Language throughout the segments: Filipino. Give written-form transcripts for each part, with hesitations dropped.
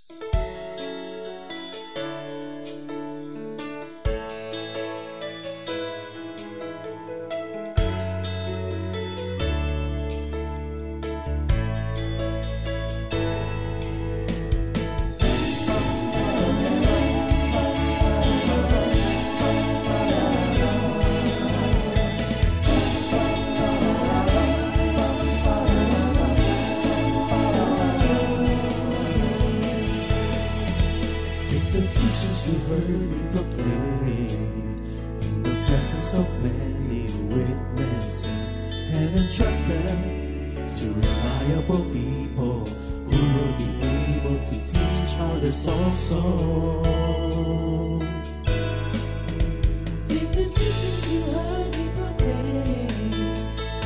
The teachings you heard me proclaim in the presence of many witnesses, and entrust them to reliable people who will be able to teach others also. Take the teachings you heard me proclaim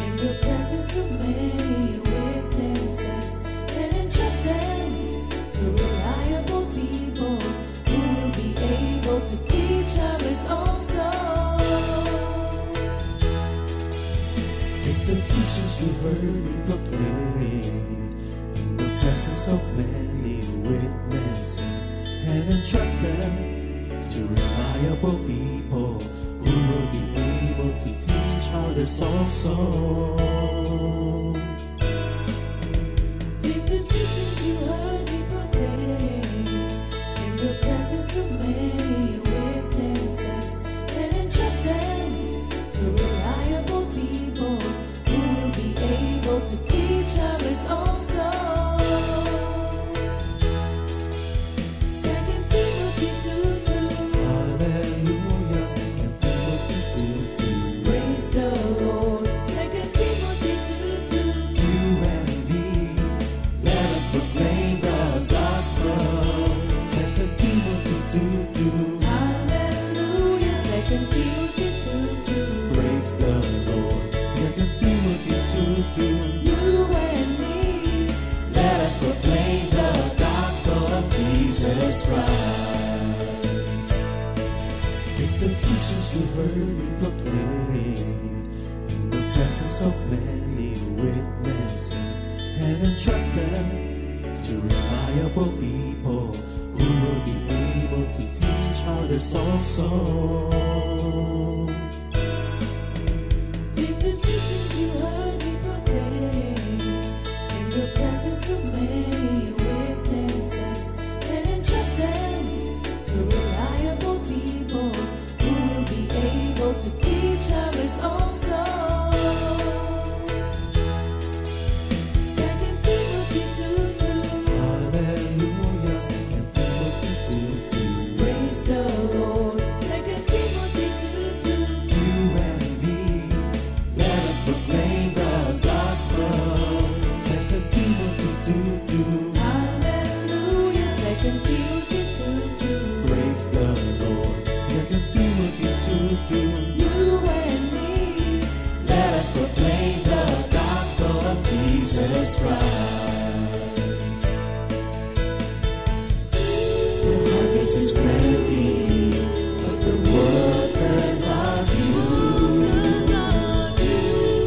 in the presence of many witnesses, and entrust them to reliable people who will be able to teach others also. Take the teachings you heard me proclaim in the presence of many witnesses, and entrust them to reliable people who will be able to teach others also. Take the teachings you heard me proclaim in the presence of many witnesses, and entrust them to reliable people who will be able to teach others also. 2 Timothy 2:2. Hallelujah, 2 Timothy 2:2. Praise the Lord. 2 Timothy 2:2. You and me, let us proclaim the gospel. 2 Timothy 2:2. Hallelujah. 2 Timothy 2:2. Praise the Lord. 2 Timothy 2:2. You and me, Let us proclaim the gospel of Jesus Christ. Take the teachings you heard me proclaim in the presence of many witnesses, and entrust them to reliable people who will be able to teach others also. take the teachings you heard me proclaim in the presence of many witnesses, and entrust them to reliable people who will be able to teach others also. 2 Timothy 2:2. Hallelujah, 2 Timothy 2:2. Praise the Lord. 2 Timothy 2:2. You and me, let us proclaim the gospel. 2 Timothy 2:2. Hallelujah. 2 Timothy 2:2. Praise the Lord. 2 Timothy 2:2. You and me, Let us proclaim the gospel of Jesus Christ. The harvest is plenty, but the workers are few.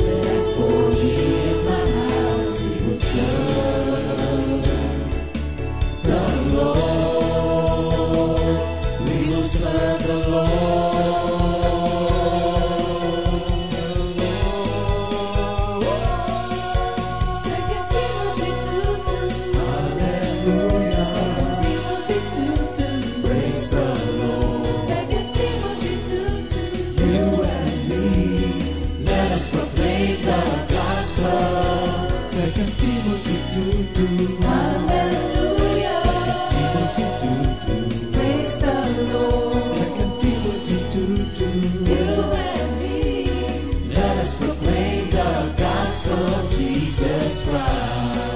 But as for me and my house, we will serve the Lord. We will serve the Lord. 2 Timothy 2:2. Hallelujah. 2 Timothy 2:2. Praise the Lord. 2 Timothy 2:2. You and me, let us proclaim the gospel. 2 Timothy 2:2. Hallelujah. 2 Timothy 2:2. Praise the Lord. 2 Timothy 2:2. You and me, Let us proclaim the gospel of Jesus Christ.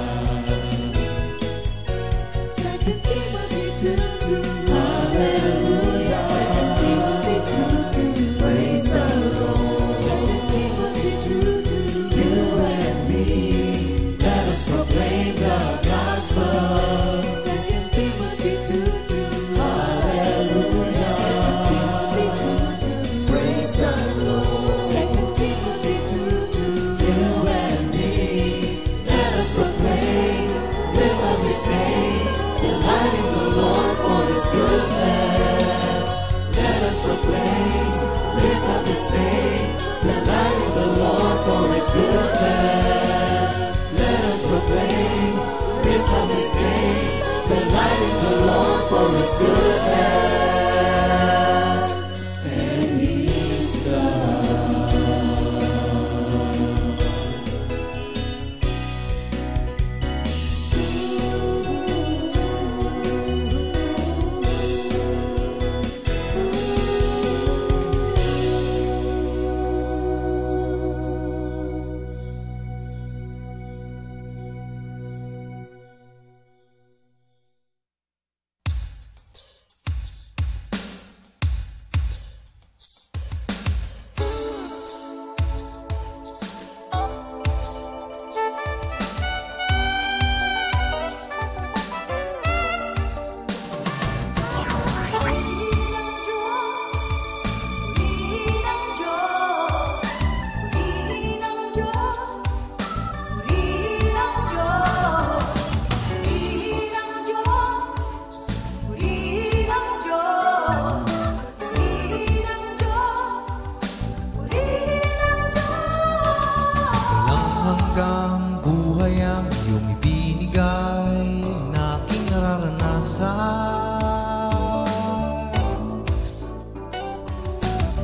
2 Timothy 2:2. Hallelujah. 2 Timothy 2:2. Praise the Lord. 2 Timothy 2:2. You and me, let us proclaim the gospel. 2 Timothy 2:2. Hallelujah. 2 Timothy 2:2. Praise the Lord. 2 Timothy 2:2. You and me, let us proclaim, live on this day, delight in the for His goodness and His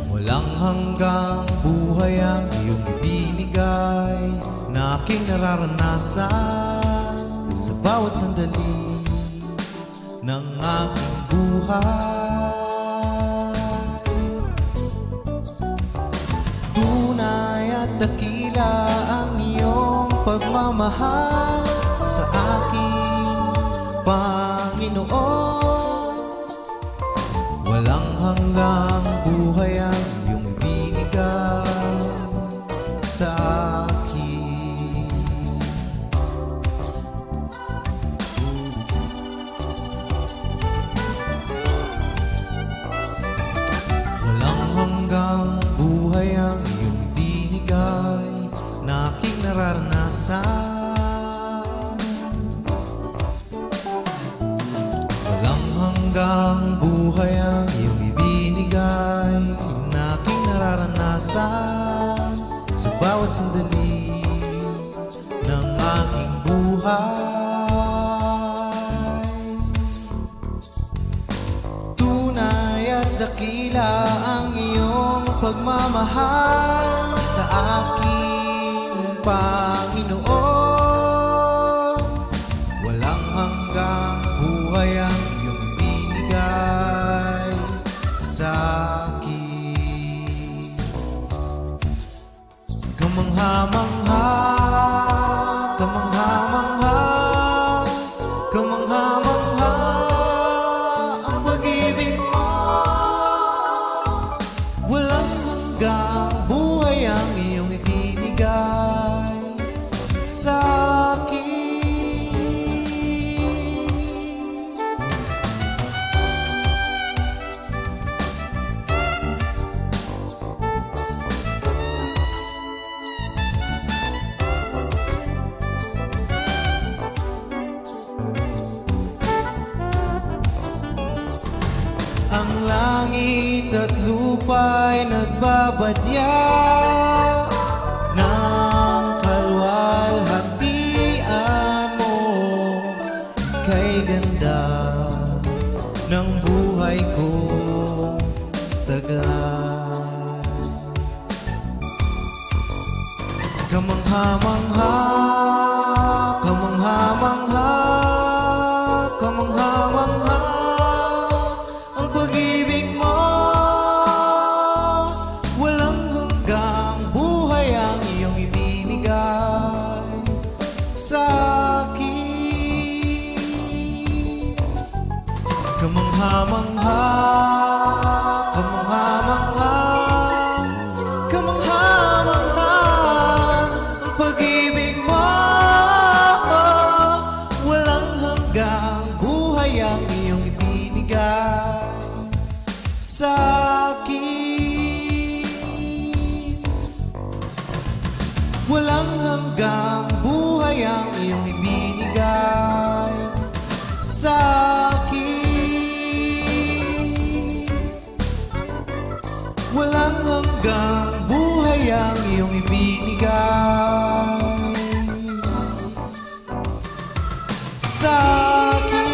Walang hanggang buhay ang iyong ibinigay na aking nararanasan sa bawat sandali ng aking buhay. Tunay at dakila ang iyong pagmamahal sa aking Panginoon. Walang hanggang buhay ang iyong ibinigay sa akin. Walang hanggang buhay ang iyong ibinigay na aking nararanasan. Walang hanggang buhay ang iyong ibinigay na aking nararanasan sa bawat sandali ng aking buhay. Tunay at dakila ang iyong pagmamahal sa aking Panginoon. Walang hanggang buhay ang iyong ibinigay sa akin. Kamangha-mangha, kamangha-mangha, kamangha-mangha ang pag-ibig mo. Walang hanggang buhay ang iyong ibinigay sa akin. Ang langit at lupa'y nagbabadya ng kalwalhatian mo. Kay ganda ng buhay ko taglay. Kamangha-mangha, kamangha-mangha, kamangha-mangha ang pag-ibig mo. Walang hanggang buhay ang iyong ibinigay sa akin. Kamangha-mangha, kamangha-mangha, kamangha-mangha ang pag-ibig mo. Walang hanggang buhay ang iyong ibinigay sa akin. Walang hanggang buhay ang iyong ibinigay sa akin. Walang hanggang buhay ang iyong ibinigay sa akin.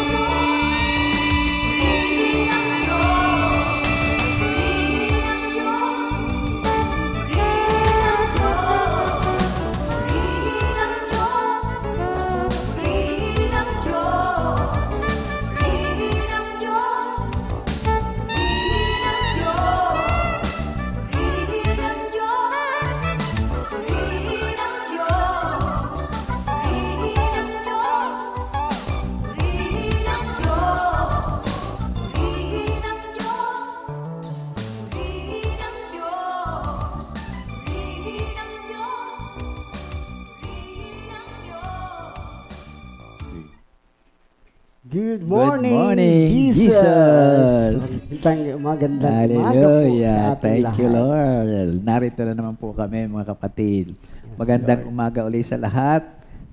Good morning, morning, Jesus. Jesus. Magandang umaga po Hallelujah. sa ating Thank lahat. you, Lord. Narito na naman po kami, mga kapatid. Magandang umaga uli sa lahat,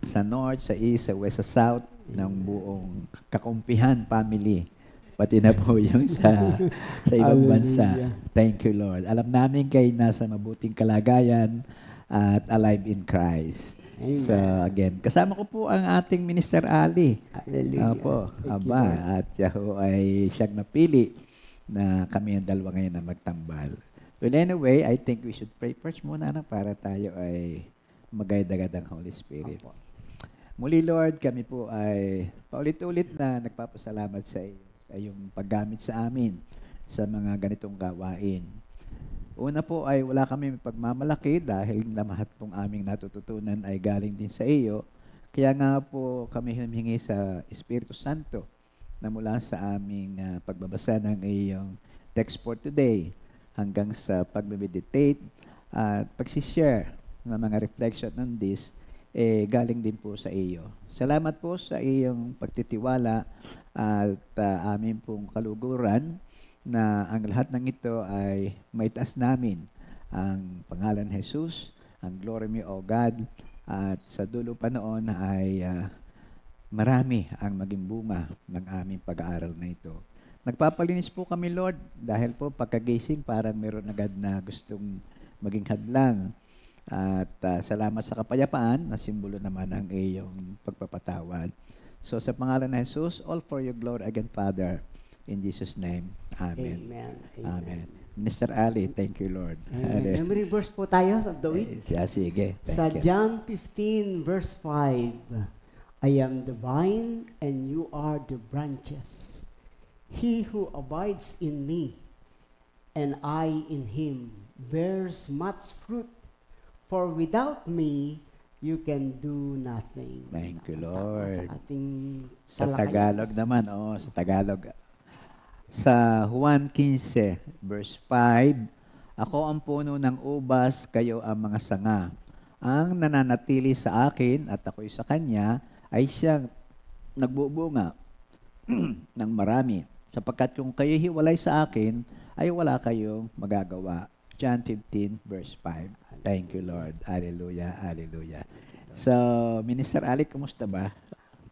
sa North, sa East, sa West, sa South, ng buong Kakumpihan family. Pati na po yung sa ibang bansa. Hallelujah. Thank you, Lord. Alam namin kayo nasa mabuting kalagayan at alive in Christ. Amen. So, again, kasama ko po ang ating Minister Ali. Hallelujah. Opo, Thank you, aba, Lord. at Yaho ay siyang napili na kami ang dalawa ngayon na magtambal. Well, anyway, I think we should pray first muna para tayo ay magayad-agad ang Holy Spirit. Opo. Muli, Lord, kami po ay paulit-ulit na nagpapasalamat sa iyo sa iyong paggamit sa amin sa mga ganitong gawain. Una po ay wala kami pagmamalaki dahil lahat pong aming natututunan ay galing din sa iyo. Kaya nga po kami humingi sa Espiritu Santo na mula sa aming pagbabasa ng iyong text for today hanggang sa pag-meditate at pag-share ng mga reflection on this, galing din po sa iyo. Salamat po sa iyong pagtitiwala at aming pong kaluguran na ang lahat ng ito ay maitaas namin ang pangalan Jesus, ang glory mo, O God, at sa dulo pa noon ay marami ang maging bunga ng aming pag-aaral na ito. Nagpapalinis po kami, Lord, dahil po pagkagising parang meron agad na gustong maging hadlang. At salamat sa kapayapaan na simbolo naman ng iyong pagpapatawad. So sa pangalan ng Jesus, all for your glory again, Father. In Jesus' name, Amen. Amen. Amen. Mr. Ali, thank you, Lord. Amen. Memory verse po tayo of the week. Sige. Sa Thank you. John 15 verse 5, I am the vine and you are the branches. He who abides in me and I in him bears much fruit. For without me, you can do nothing. Thank you, Tama Lord. Sa ating Sa talakayan. Tagalog naman, sa Tagalog. Sa Juan 15, verse 5, ako ang puno ng ubas, kayo ang mga sanga. Ang nananatili sa akin at ako'y sa kanya ay siyang nagbubunga ng marami. Sapagkat kung kayo hiwalay sa akin, ay wala kayong magagawa. John 15, verse 5. Thank you, Lord. Hallelujah, hallelujah. So, Minister Ali, kumusta ba?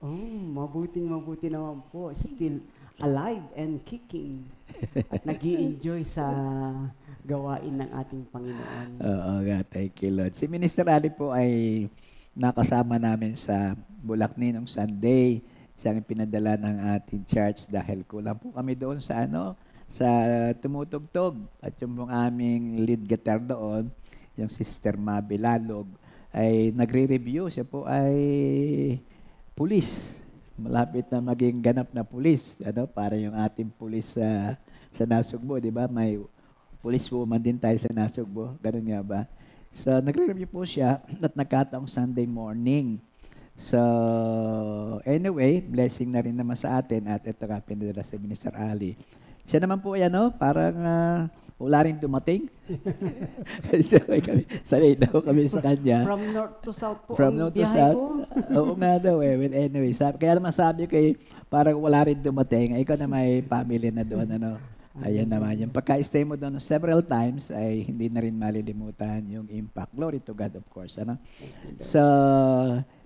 Oh, mabuti naman po. Still alive and kicking. At nag-i-enjoy sa gawain ng ating Panginoon. Oo nga, thank you, Lord. Si Minister Ali po ay nakasama namin sa Bulacni nung Sunday. Siyang pinadala ng ating church dahil kulang po kami doon sa sa tumutugtog. At yung pong aming lead guitar doon, yung Sister Mabe Lalog, ay nagre-review. Siya po ay pulis. Malapit na maging ganap na pulis. Para yung ating pulis sa Nasugbo, di ba? May police woman din tayo sa Nasugbo. Ganun nga ba? So, nagre-review po siya at nagkataong Sunday morning. So, anyway, blessing na rin naman sa atin at ito nga pinadala sa Minister Ali. Siya naman po yan, parang wala rin dumating. Kasi sanay daw kami sa kanya. From north to south po From ang north to biyahe south. ko. Oo nga daw eh. Well, anyway, kaya naman sabi ko parang wala rin dumating. Ikaw na may family na doon, Ayan naman. Yung pagka-stay mo doon several times ay hindi na rin malilimutan yung impact. Glory to God, of course. So,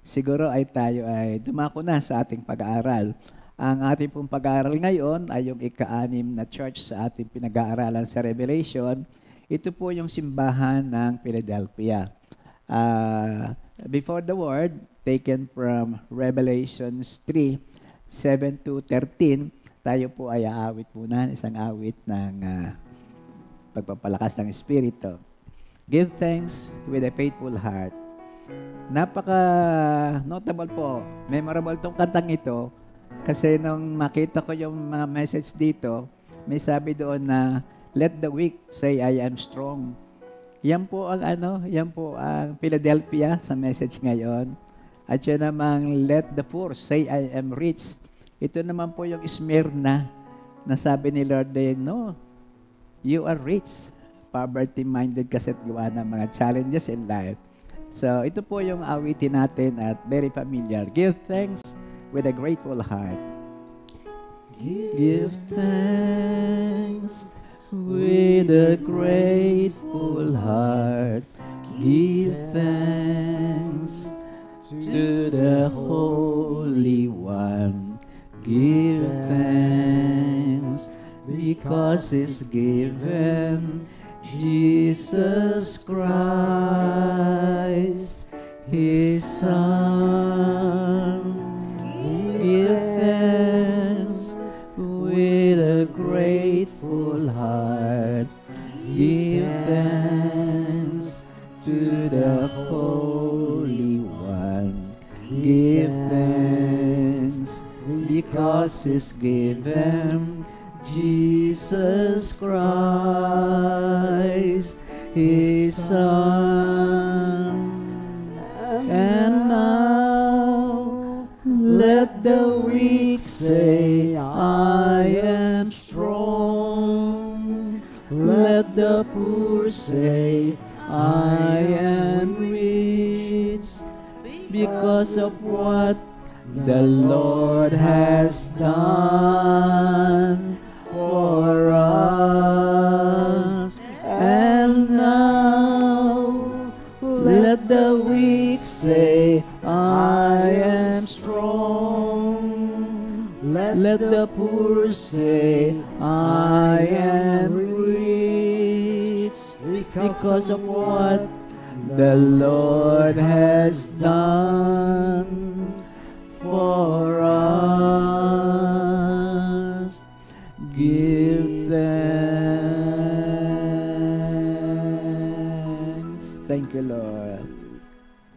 siguro ay tayo ay dumako na sa ating pag-aaral. Ang ating pong pag-aaral ngayon ay yung ika-6 na church sa ating pinag-aaralan sa Revelation. Ito po yung simbahan ng Philadelphia. Before the word, taken from Revelations 3, 7 to 13, tayo po ay aawit muna, isang awit ng pagpapalakas ng Espiritu. Give thanks with a faithful heart. Napaka-notable po, memorable tong kantang ito, kasi nung makita ko yung mga message dito, may sabi doon na, let the weak say I am strong. Yan po ang yan po ang Philadelphia sa message ngayon. At yun namang, let the poor say I am rich. Ito naman po yung Smyrna na sabi ni Lord no, you are rich. Poverty-minded kasi at gawa ng mga challenges in life. So, ito po yung awitin natin at very familiar. Give thanks with a grateful heart. Give thanks with a grateful heart. Give thanks to the Holy One. Give thanks because He's given Jesus Christ, His Son. Give thanks with a grateful heart. Give thanks to the Holy One. Give thanks because He's given Jesus Christ, His Son. And now let the weak say, I am strong. Let the poor say, I am rich, because of what the Lord has done for us. And now let the weak say, I am strong. Let the poor say, I am rich, because of what the Lord has done for us. Give thanks. Thank you, Lord.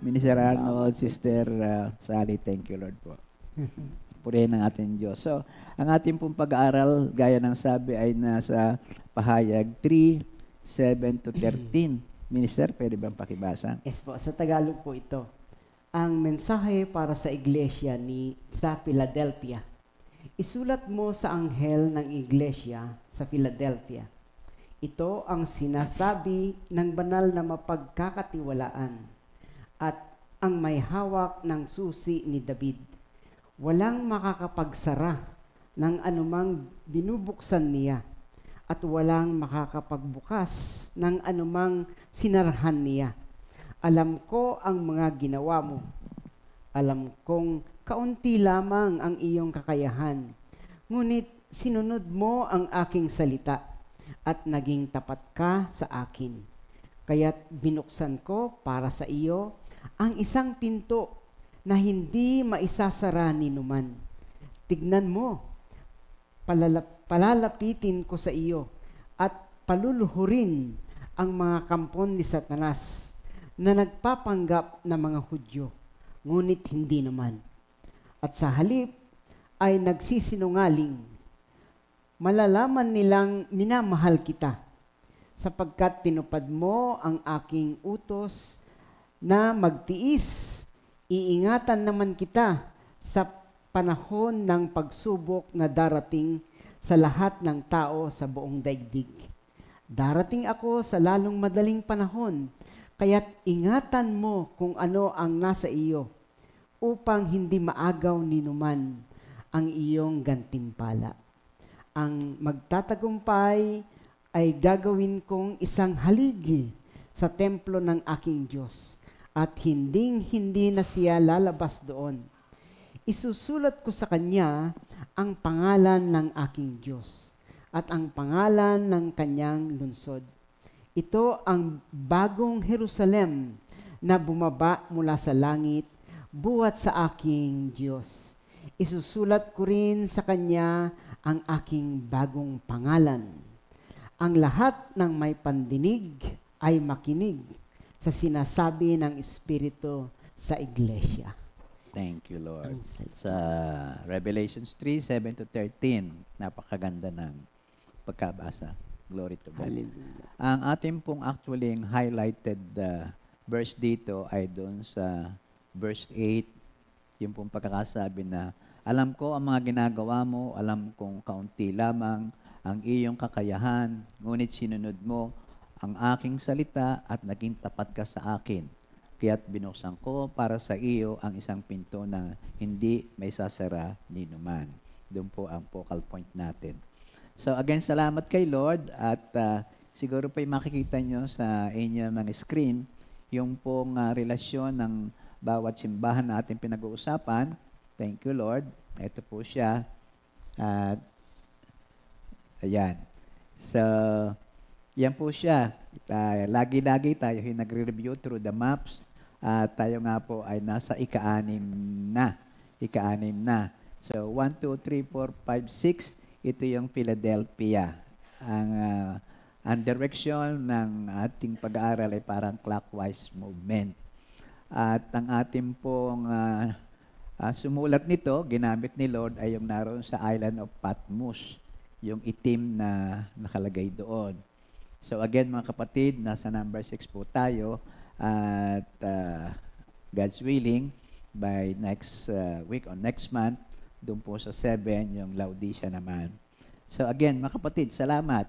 Minister Arnold, Sister Sally, thank you, Lord po. Purihin ang ating Diyos. So, ang ating pong pag-aaral, gaya ng sabi, ay nasa pahayag 3:7-13. Minister, pwede bang pakibasa? Yes po, sa Tagalog po ito. Ang mensahe para sa iglesia sa Philadelphia. Isulat mo sa anghel ng iglesia sa Philadelphia. Ito ang sinasabi ng banal na mapagkakatiwalaan at ang may hawak ng susi ni David. Walang makakapagsara ng anumang binubuksan niya at walang makakapagbukas ng anumang sinarhan niya. Alam ko ang mga ginawa mo. Alam kong kaunti lamang ang iyong kakayahan. Ngunit sinunod mo ang aking salita at naging tapat ka sa akin. Kaya't binuksan ko para sa iyo ang isang pinto na hindi maisasara ni numan. Tignan mo, palalapitin ko sa iyo at paluluhurin ang mga kampon ni Satanas na nagpapanggap na mga Hudyo, ngunit hindi naman. At sa halip ay nagsisinungaling. Malalaman nilang minamahal kita, sapagkat tinupad mo ang aking utos na magtiis. Iingatan naman kita sa panahon ng pagsubok na darating sa lahat ng tao sa buong daigdig. Darating ako sa lalong madaling panahon, kaya't ingatan mo kung ano ang nasa iyo, upang hindi maagaw ni numan ang iyong gantimpala. Ang magtatagumpay ay gagawin kong isang haligi sa templo ng aking Diyos, at hinding-hindi na siya lalabas doon. Isusulat ko sa kanya ang pangalan ng aking Diyos at ang pangalan ng kanyang lungsod. Ito ang bagong Jerusalem na bumaba mula sa langit, buhat sa aking Diyos. Isusulat ko rin sa kanya ang aking bagong pangalan. Ang lahat ng may pandinig ay makinig sa sinasabi ng Espiritu sa iglesia. Thank you, Lord. Sa Revelations 3:7-13, napakaganda ng pagkabasa. Glory to God. Hallelujah. Ang ating pong actually highlighted verse dito ay doon sa verse 8, yung pong pagkakasabi na, alam ko ang mga ginagawa mo, alam kong kaunti lamang ang iyong kakayahan, ngunit sinunod mo ang aking salita at naging tapat ka sa akin. Kaya't binuksan ko para sa iyo ang isang pinto na hindi may sasara ni numan. Doon po ang focal point natin. So again, salamat kay Lord at siguro po makikita nyo sa inyong mga screen yung pong relasyon ng bawat simbahan na ating pinag-uusapan. Thank you, Lord. Ito po siya. At ayan. So, yan po siya. Lagi-lagi tayo nagre-review through the maps. Tayo nga po ay nasa ika-anim na. Ika-anim na. So, 1, 2, 3, 4, 5, 6. Ito yung Philadelphia. Ang direction ng ating pag-aaral ay parang clockwise movement. At ang ating pong sumulat nito, ginamit ni Lord, ay yung naroon sa island of Patmos. Yung itim na nakalagay doon. So again, mga kapatid, nasa number 6 po tayo. At God's willing, by next week or next month, doon po sa 7, yung Laodicea naman. So again, mga kapatid, salamat.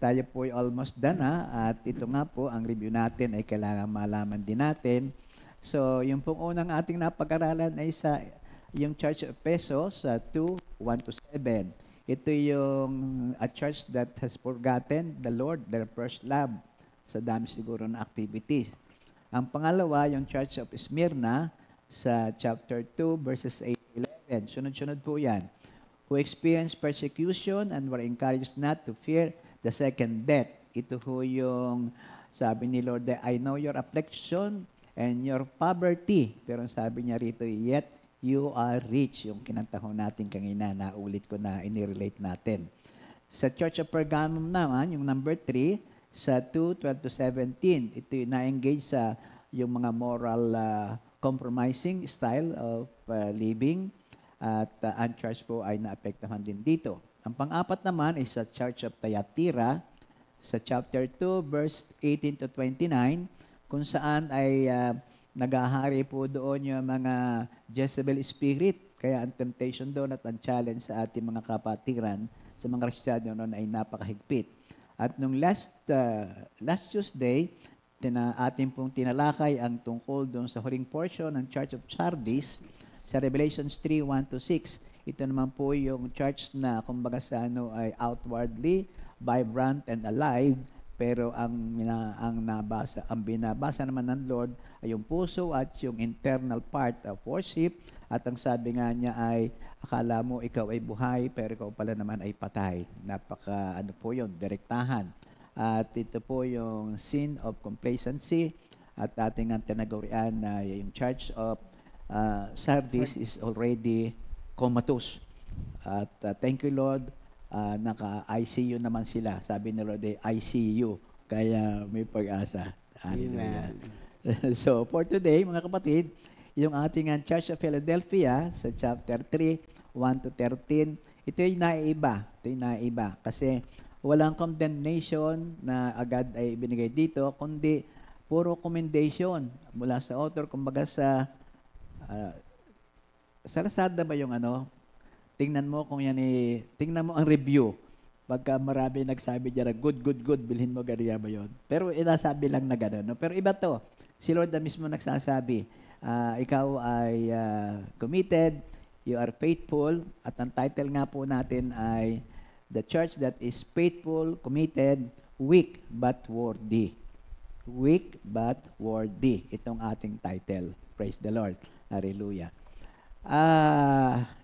Tayo po ay almost done na. At ito nga po, ang review natin ay kailangan malaman din natin. So yung pong unang ating napag-aralan ay sa yung Church of Ephesus 2, 1-7. Ito yung a church that has forgotten the Lord, their first love. Sa dami siguro na activities. Ang pangalawa, yung Church of Smyrna sa chapter 2, verses 8-11. Sunod-sunod po yan. Who experienced persecution and were encouraged not to fear the second death. Ito ho yung sabi ni Lord, I know your affliction and your poverty. Pero sabi niya rito, yet you are rich. Yung kinanta ho natin kanina, naulit ko na inirelate natin. Sa Church of Pergamum naman, yung number 3, sa 2:12-17, ito yung na-engage sa yung mga moral compromising style of living at ang church po ay naapektuhan din dito. Ang pang-apat naman is sa Church of Thyatira sa chapter 2 verse 18-29 kung saan ay nagahari po doon yung mga Jezebel spirit. Kaya ang temptation doon at ang challenge sa ating mga kapatiran sa mga Kristiyano noon ay napakahigpit. At nung last Tuesday, ating pong tinalakay ang tungkol doon sa huling portion ng Church of Sardis sa Revelations 3, 1-6. Ito naman po yung church na kumbaga sa ay outwardly vibrant and alive, pero ang binabasa naman ng Lord ay yung puso at yung internal part of worship. At ang sabi nga niya ay akala mo ikaw ay buhay pero ikaw pala naman ay patay. Napaka po yun, direktahan. At ito po yung sin of complacency at ating ang tinagurian na yung Church of Sardis is already comatose. At thank you Lord, naka-ICU naman sila. Sabi ni Lord, ICU. Kaya may pag-asa. Hallelujah. So for today, mga kapatid, yung ating Church of Philadelphia sa chapter 3, 1-13, ito yung naiiba. Kasi walang condemnation na agad ay binigay dito, kundi puro commendation mula sa author. Kumbaga sa Lazada ba yung tingnan mo kung yan tingnan mo ang review. Pagka marami nagsabi dyan na good, bilhin mo ganyan ba yun. Pero inasabi lang na gano'n. No? Pero iba to. Si Lord na mismo nagsasabi, ikaw ay committed, you are faithful, at ang title nga po natin ay The Church That Is Faithful, Committed, Weak But Worthy. Weak but Worthy. Itong ating title. Praise the Lord. Hallelujah.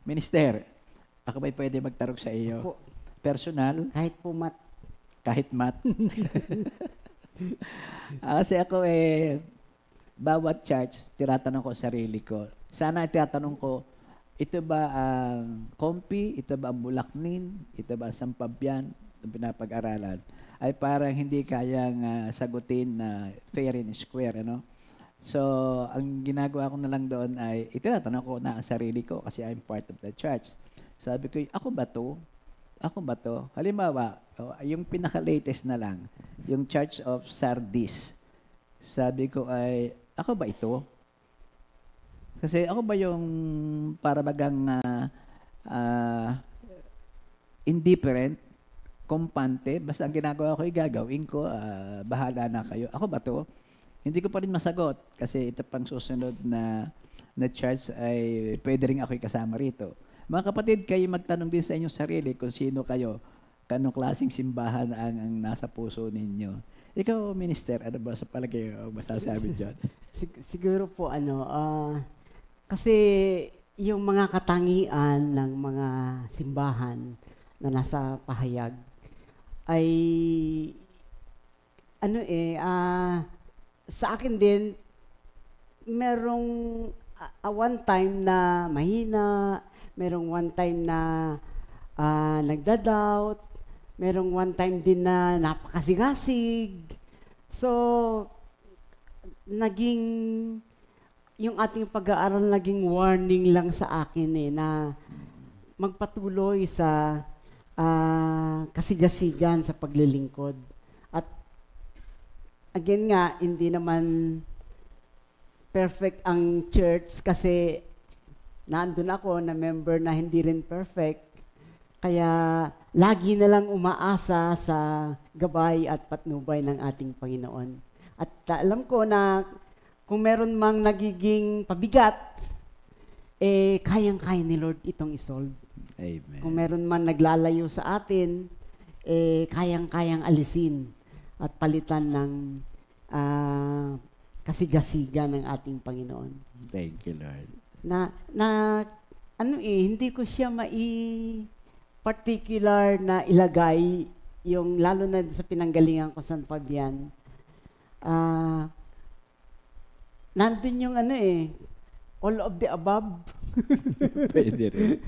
Minister, ako ba'y pwede magtarong sa iyo? Opo. Personal? Kahit po mat. Kahit mat. Kasi ako bawat church, tinatanong ko sarili ko. Sana tinatanong ko, ito ba ang Kompi? Ito ba ang Bulaknin? Ito ba ang Sampabyan? Itong pinapag-aralan. Ay parang hindi kayang sagutin na fair and square, ano? So, ang ginagawa ko na lang doon ay, itinatanong ko na ang sarili ko kasi I'm part of the church. Sabi ko, ako ba to? Ako ba to? Halimbawa, yung pinaka-latest na lang, yung Church of Sardis. Sabi ko ay, ako ba ito? Kasi ako ba yung para bagang indifferent, kumpante, basta ang ginagawa ko, gagawin ko, bahala na kayo. Ako ba to? Hindi ko pa rin masagot kasi ito pang susunod na church ay pwede rin ako kasama rito. Mga kapatid, kayo magtanong din sa inyong sarili kung sino kayo, kanong klaseng simbahan ang nasa puso ninyo. Ikaw, minister, ano ba sa palagay mo masasabi dyan? Siguro po kasi yung mga katangian ng mga simbahan na nasa pahayag ay sa akin din merong one time na mahina, merong one time na nagda-doubt, merong one time din na napakasigasig. So, yung ating pag-aaral naging warning lang sa akin na magpatuloy sa kasigasigan sa paglilingkod. At again nga, hindi naman perfect ang church kasi nandun ako na member na hindi rin perfect. Kaya lagi na lang umaasa sa gabay at patnubay ng ating Panginoon. At alam ko na kung meron mang nagiging pabigat, kayang-kaya ni Lord itong isolve. Amen. Kung meron man naglalayo sa atin, kayang-kayang alisin at palitan ng kasigasigan ng ating Panginoon. Thank you, Lord. Hindi ko siya particular na ilagay yung lalo na sa pinanggalingan ko San Fabian. Nandun yung all of the above. Pwede rin.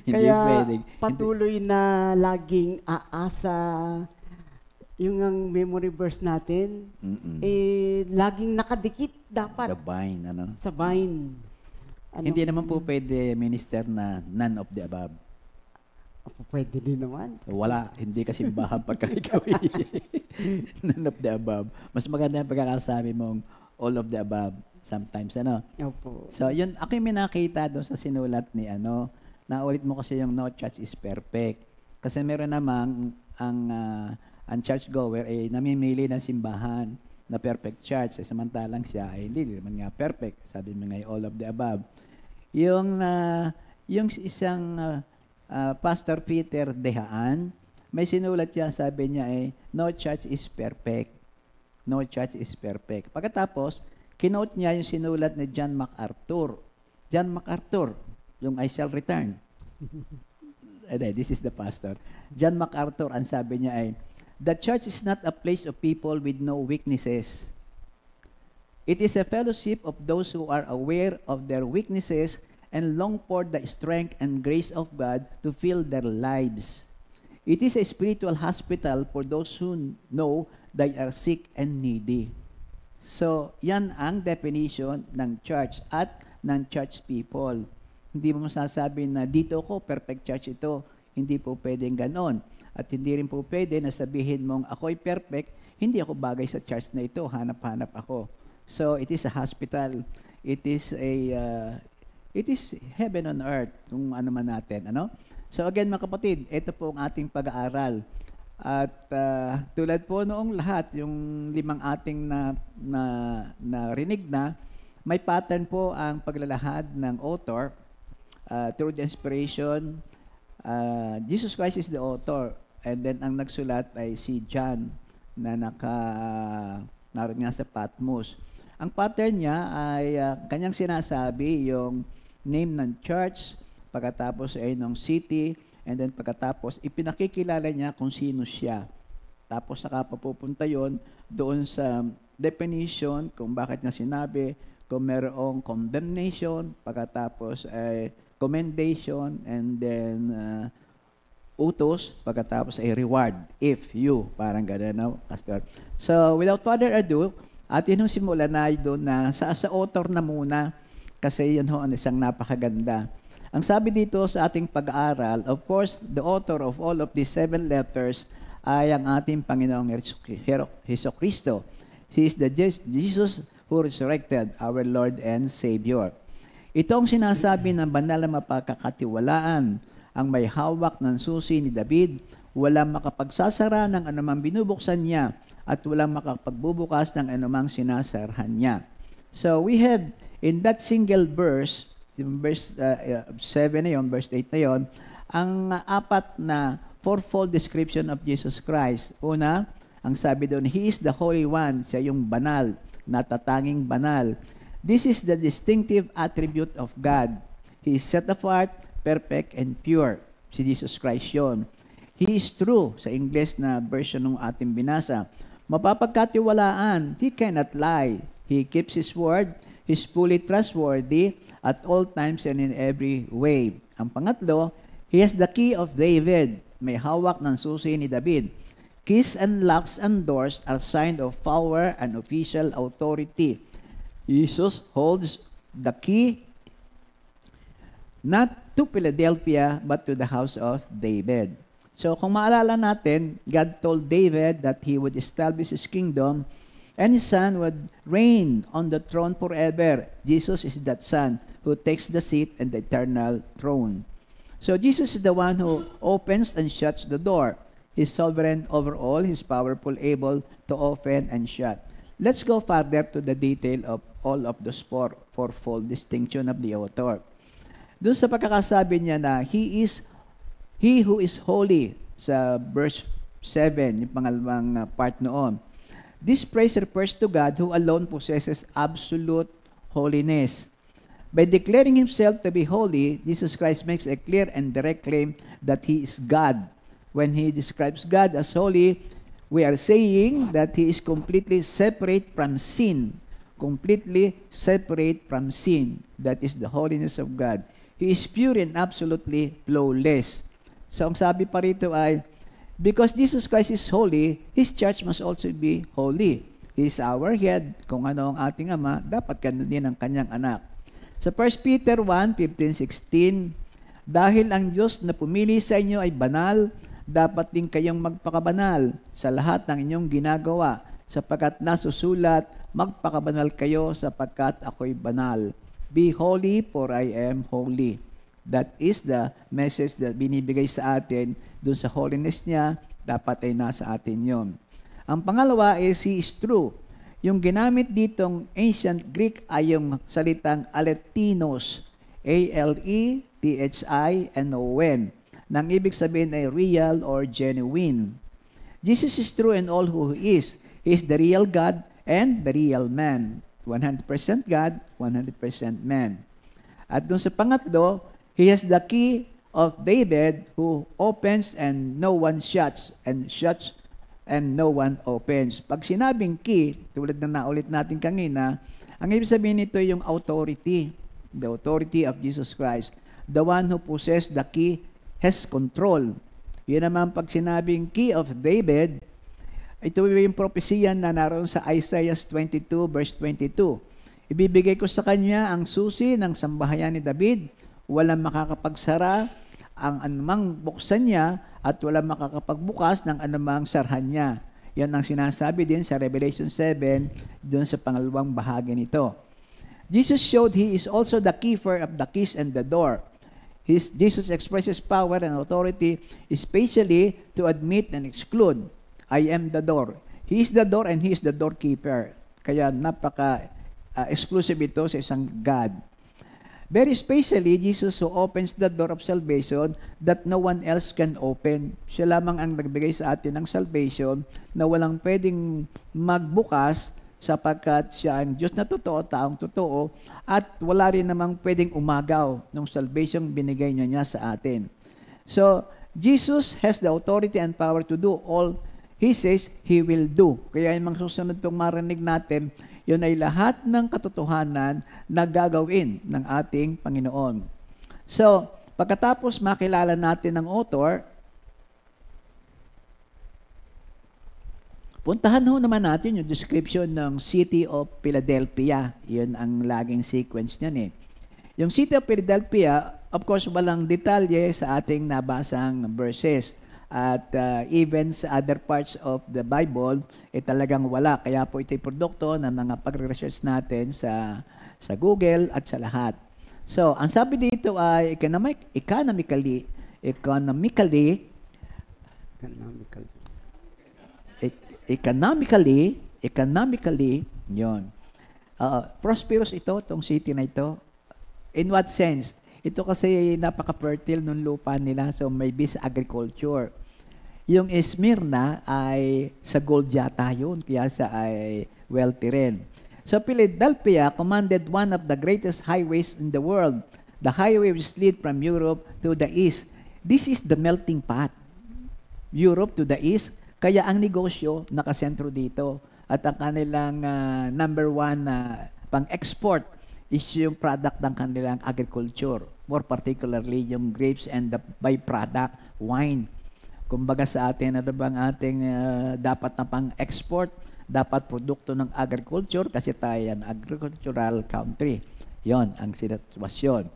Hindi Kaya pwedeng. patuloy na laging aasa yung ang memory verse natin, laging nakadikit dapat The vine, ano? sa vine. Hindi naman po pwede, minister, na none of the above. Pwede din naman. Wala, hindi kasi simbahan pagka ikaw none of the above. Mas maganda yung pagkakasabi mong all of the above sometimes, ano? Opo. So, yun, ako yung minakita doon sa sinulat ni naulit mo kasi yung no church is perfect. Kasi meron namang ang churchgoer ay namimili ng simbahan na perfect church. Samantalang siya ay hindi naman nga perfect. Sabi mo nga all of the above. Yung isang Pastor Peter Dehaan, may sinulat siya, sabi niya no church is perfect. No church is perfect. Pagkatapos, kinote niya yung sinulat ni John MacArthur. John MacArthur, yung I Shall Return. This is the pastor. John MacArthur, ang sabi niya the church is not a place of people with no weaknesses. It is a fellowship of those who are aware of their weaknesses and long for the strength and grace of God to fill their lives. It is a spiritual hospital for those who know they are sick and needy. So, yan ang definition ng church at ng church people. Hindi mo masasabi na dito ko, perfect church ito. Hindi po pwedeng ganon. At hindi rin po pwede na sabihin mong ako'y perfect, hindi ako bagay sa church na ito, hanap-hanap ako. So, it is a hospital. It is heaven on earth, kung ano man natin. Ano? So again, mga kapatid, ito po ang ating pag-aaral. At tulad po noong lahat, yung 5 ating narinig na, may pattern po ang paglalahad ng author through the inspiration. Jesus Christ is the author. And then ang nagsulat ay si John na naroon nga sa Patmos. Ang pattern niya ay kanyang sinasabi yung name ng church, pagkatapos ay ng city, and then pagkatapos ipinakikilala niya kung sino siya. Tapos saka papupunta yon doon sa definition kung bakit niya sinabi, kung merong condemnation, pagkatapos ay commendation, and then utos, pagkatapos ay reward, if you, parang gano'n, no, Pastor? So, without further ado, atin yung simulan na doon na sa author na muna, kasi yun ho, isang napakaganda. Ang sabi dito sa ating pag-aaral, of course, the author of all of these 7 letters ay ang ating Panginoong Jesucristo. He is the Jesus who resurrected, our Lord and Savior. Itong sinasabi ng banal na mapagkakatiwalaan, ang may hawak ng susi ni David, walang makapagsasara ng anumang binubuksan niya at walang makapagbubukas ng anumang sinasarhan niya. So we have in that single verse yung verse 7 na yon, verse 8 na yon, ang apat na fourfold description of Jesus Christ. Una, ang sabi doon, He is the Holy One. Siya yung banal, natatanging banal. This is the distinctive attribute of God. He is set apart, perfect, and pure. Si Jesus Christ yun. He is true, sa English na version ng ating binasa. Mapapagkatiwalaan, He cannot lie. He keeps His word. He's fully trustworthy at all times and in every way. Ang pangatlo, He has the key of David. May hawak ng susi ni David. Keys and locks and doors are sign of power and official authority. Jesus holds the key not to Philadelphia but to the house of David. So kung maalala natin, God told David that he would establish his kingdom and his son would reign on the throne forever. Jesus is that son who takes the seat and the eternal throne. So Jesus is the one who opens and shuts the door. He's sovereign over all. He's powerful, able to open and shut. Let's go further to the detail of all of those fourfold distinction of the author. Doon sa pagkakasabi niya na He who is holy, sa verse 7, yung pangalawang part noon. This praise refers to God who alone possesses absolute holiness. By declaring Himself to be holy, Jesus Christ makes a clear and direct claim that He is God. When He describes God as holy, we are saying that He is completely separate from sin. Completely separate from sin. That is the holiness of God. He is pure and absolutely flawless. So ang sabi pa rito ay, because Jesus Christ is holy, His church must also be holy. He is our head. Kung ano ang ating ama, dapat ganun din ang kanyang anak. Sa 1 Peter 1:15-16, dahil ang Diyos na pumili sa inyo ay banal, dapat din kayong magpakabanal sa lahat ng inyong ginagawa, sapagkat nasusulat, magpakabanal kayo sapagkat ako'y banal. Be holy, for I am holy. That is the message that binibigay sa atin dun sa holiness niya, dapat ay nasa atin yon. Ang pangalawa is He is true. Yung ginamit ditong ancient Greek ay yung salitang aletinos, A-L-E-T-H-I-N-O-N, nang ibig sabihin ay real or genuine. Jesus is true in all who He is. He is the real God and the real man. 100% God, 100% man. At dun sa pangatlo, He has the key of David who opens and no one shuts, and shuts and no one opens. Pag sinabing key, tulad na naulit natin kanina, ang ibig sabihin nito yung authority, the authority of Jesus Christ. The one who possesses the key has control. Yun naman pag sinabing key of David, ito yung propesya na naroon sa Isaiah 22 verse 22. Ibibigay ko sa kanya ang susi ng sambahayan ni David, walang makakapagsara ang anumang buksan niya at walang makakapagbukas ng anumang sarhan niya. Yan ang sinasabi din sa Revelation 7 doon sa pangalawang bahagi nito. Jesus showed He is also the keeper of the keys and the door. Jesus expresses power and authority especially to admit and exclude. I am the door. He is the door and He is the doorkeeper. Kaya napaka-exclusive ito sa isang God. Very especially, Jesus who opens the door of salvation that no one else can open. Siya lamang ang nagbigay sa atin ng salvation na walang pwedeng magbukas sapagkat siya ang Diyos na totoo, taong totoo, at wala rin namang pwedeng umagaw ng salvation binigay niya sa atin. So, Jesus has the authority and power to do all He says He will do. Kaya yung mga susunod pong marinig natin, yun ay lahat ng katotohanan na gagawin ng ating Panginoon. So, pagkatapos makilala natin ang author, puntahan ho naman natin yung description ng City of Philadelphia. Yun ang laging sequence niyan eh. Yung City of Philadelphia, of course, walang detalye sa ating nabasang verses. At even sa other parts of the Bible, talagang wala. Kaya po ito'y produkto ng mga pag-research natin sa Google at sa lahat. So, ang sabi dito ay economically, yun. Prosperous ito, itong city na ito. In what sense? Ito kasi napaka-fertile ng lupa nila, so may base agriculture. Yung Smyrna ay sa gold yata yun, kaya sa ay wealthy rin. So Philadelphia commanded one of the greatest highways in the world. The highway which lead from Europe to the east. This is the melting pot. Europe to the east, kaya ang negosyo nakasentro dito. At ang kanilang number one pang-export is yung product ng kanilang agriculture. More particularly, yung grapes and the byproduct, wine. Kumbaga sa atin, ano bang ating dapat na pang-export? Dapat produkto ng agriculture kasi tayo yan, agricultural country. Yon ang sitwasyon.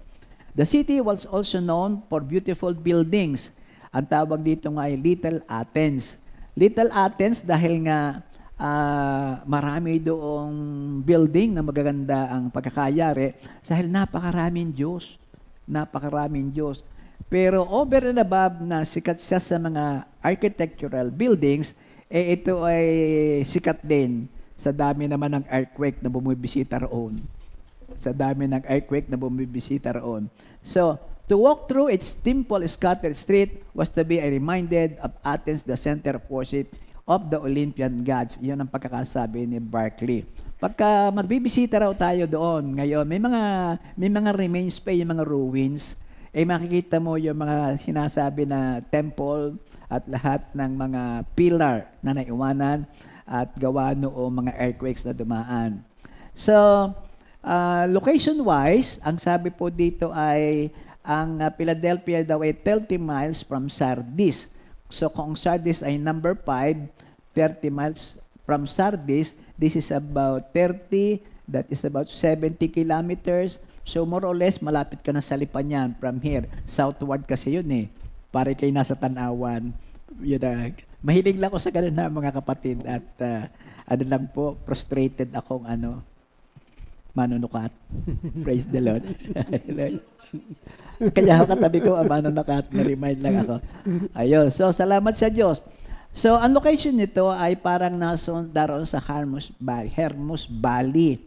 The city was also known for beautiful buildings. Ang tawag dito nga ay Little Athens. Little Athens dahil nga marami doong building na magaganda ang pagkakayari dahil napakaraming Diyos. Napakaraming Diyos. Pero over and above na sikat siya sa mga architectural buildings, ito ay sikat din sa dami naman ng earthquake na bumibisita roon. Sa dami ng earthquake na bumibisita roon. So, to walk through its temple scattered street was to be reminded of Athens, the center of worship of the Olympian gods. Iyon ang pagkakasabi ni Barclay. Pagka magbibisita raw tayo doon ngayon, may mga remains pa, yung mga ruins, makikita mo yung mga sinasabi na temple at lahat ng mga pillar na naiwanan at gawa noong mga earthquakes na dumaan. So, location-wise, ang sabi po dito ay ang Philadelphia daw ay 30 miles from Sardis. So, kung Sardis ay number 5, 30 miles from Sardis, this is about 30, that is about 70 kilometers. So, more or less, malapit ka na sa Lipanyan from here. Southward kasi yun eh. Pare kayo nasa Tanawan. Yun, mahilig lang ako sa ganun na mga kapatid. At ano lang po, frustrated akong manunukat. Praise the Lord. Kaya ako katabi ko, manunukat, na-remind lang ako. Ayun. So, salamat sa Diyos. So, ang location nito ay parang daroon sa Hermus Valley.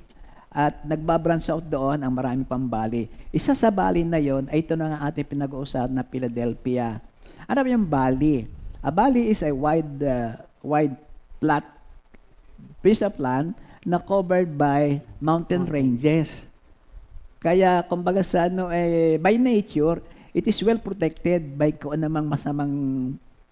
At nagbabranch out doon ang marami pang valley. Isa sa valley na yon ay ito na nga ating pinag-uusapan na Philadelphia. Ano ba yung valley? A valley is a wide flat piece of land na covered by mountain ranges. Kaya kumbaga sa by nature, it is well protected by kung anumang masamang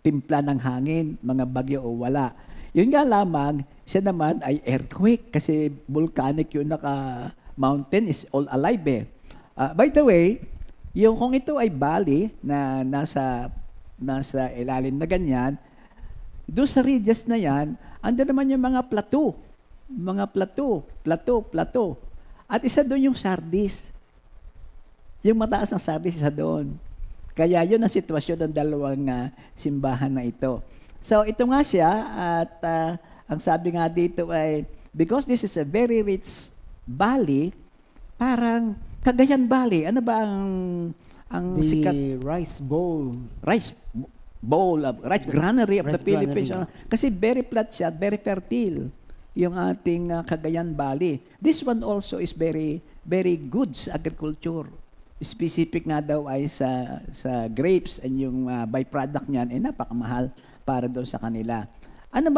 timpla ng hangin, mga bagyo o wala. Yun nga lamang, siya naman ay earthquake kasi volcanic yung naka-mountain is all alive eh. By the way, yung kung ito ay valley na nasa ilalim na ganyan, doon sa ridges na yan, ando naman yung mga plateau. Mga plateau. At isa doon yung Sardis. Yung mataas ng Sardis, isa doon. Kaya yun ang sitwasyon ng dalawang simbahan na ito. So, ito nga siya, at ang sabi nga dito ay, because this is a very rich valley, parang Cagayan Valley. Ano ba ang sikat? The rice bowl. Rice granary of the Philippines. Kasi very flat siya, very fertile yung ating Cagayan Valley. This one also is very, very good sa agriculture. Specific nga daw ay sa grapes and yung byproduct niyan ay napakamahal para doon sa kanila. Ano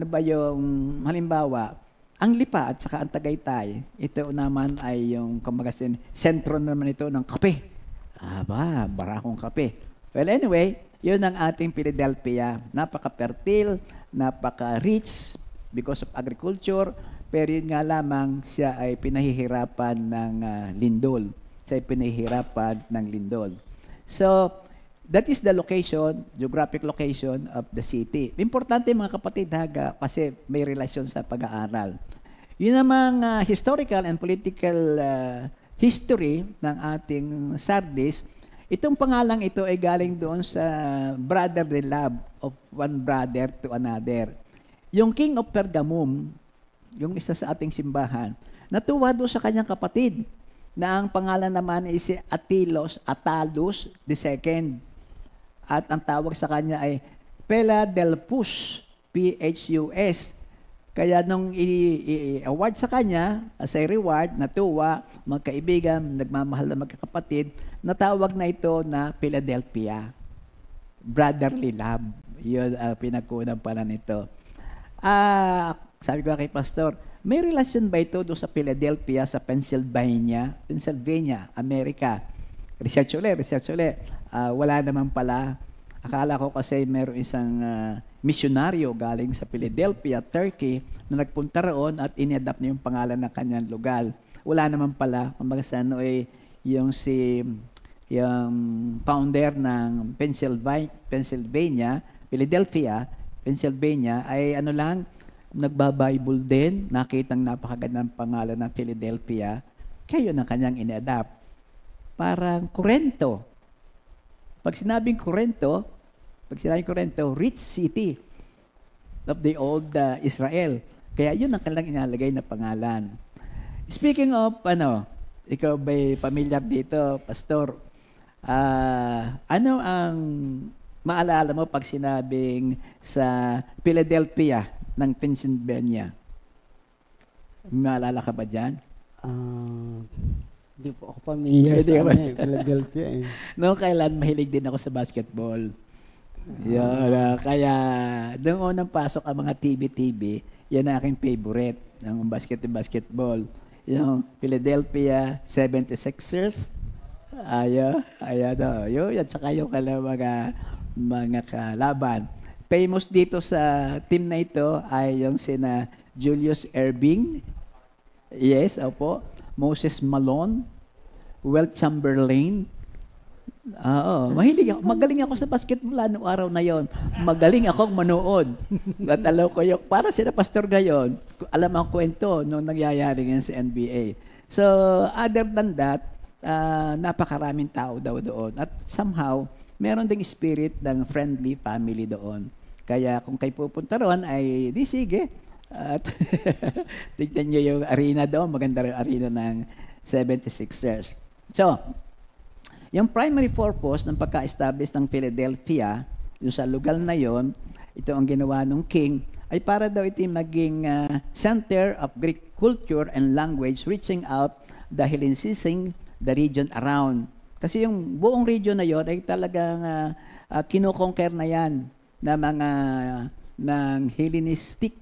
ba yung halimbawa, ang Lipa at saka ang Tagaytay, ito naman ay yung kumbaga sentro naman ito ng kape. Barakong kape. Well, anyway, yun ang ating Philadelphia. Napaka-fertile, napaka-rich because of agriculture, pero yun nga lamang siya ay pinahihirapan ng lindol. Siya ay pinahihirapan ng lindol. So, that is the location, geographic location of the city. Importante mga kapatid kasi may relasyon sa pag-aaral. Yun namang historical and political history ng ating Sardis, itong pangalang ito ay galing doon sa brotherly love of one brother to another. Yung King of Pergamum, yung isa sa ating simbahan, natuwa doon sa kanyang kapatid na ang pangalan naman ay si Attalus II. At ang tawag sa kanya ay Philadelphus, Phus. Kaya nung i-award sa kanya, as a reward, natuwa, magkaibigan, nagmamahal na magkakapatid, natawag na ito na Philadelphia. Brotherly love. Yun ang pinagkunang pala nito. Sabi ko kay Pastor, may relasyon ba ito doon sa Philadelphia, sa Pennsylvania, America? Research ulit. Wala naman pala. Akala ko kasi meron isang misyonaryo galing sa Philadelphia, Turkey, na nagpunta roon at in-adapt niya yung pangalan ng kanyang lugar. Wala naman pala. Kumbaga sa yung founder ng Philadelphia, Pennsylvania, ay nagba-Bible din, nakitang napakagandang pangalan ng Philadelphia, kaya yun ang kanyang in-adapt. Parang Corinto. Pag sinabing Corinto, rich city of the old Israel. Kaya yun ang kanilang inalagay na pangalan. Speaking of, ikaw ba'y familiar dito, Pastor? Ano ang maalala mo pag sinabing sa Philadelphia ng Pennsylvania? Maalala ka ba dyan? Hindi po ako familiar sa Philadelphia eh. Noong kailan, mahilig din ako sa basketball. Yun, kaya noong unang pasok ang mga TV, yan ang aking favorite, ng basketball. Yung Philadelphia 76ers, yun, at saka yung mga kalaban. Famous dito sa team na ito ay yung sina Julius Erving, yes, opo, Moses Malone, Wilt Chamberlain. Magaling ako sa basketball noong araw na yon. Magaling akong manood. At alam ko yung, para sila Pastor ngayon, alam ang kwento nung nangyayari ngayon sa NBA. So, other than that, napakaraming tao daw doon. At somehow, meron ding spirit ng friendly family doon. Kaya kung kayo pupunta roon, ay di sige. At tignan nyo yung arena doon. Maganda rin arena ng 76ers. So, yung primary purpose ng pagka-establish ng Philadelphia, yung sa lugar na yon, ito ang ginawa ng king, ay para daw ito maging center of Greek culture and language, reaching out the Hellenicizing the region around. Kasi yung buong region na yon ay talagang kinoconquer na yan na mga ng Hellenistic,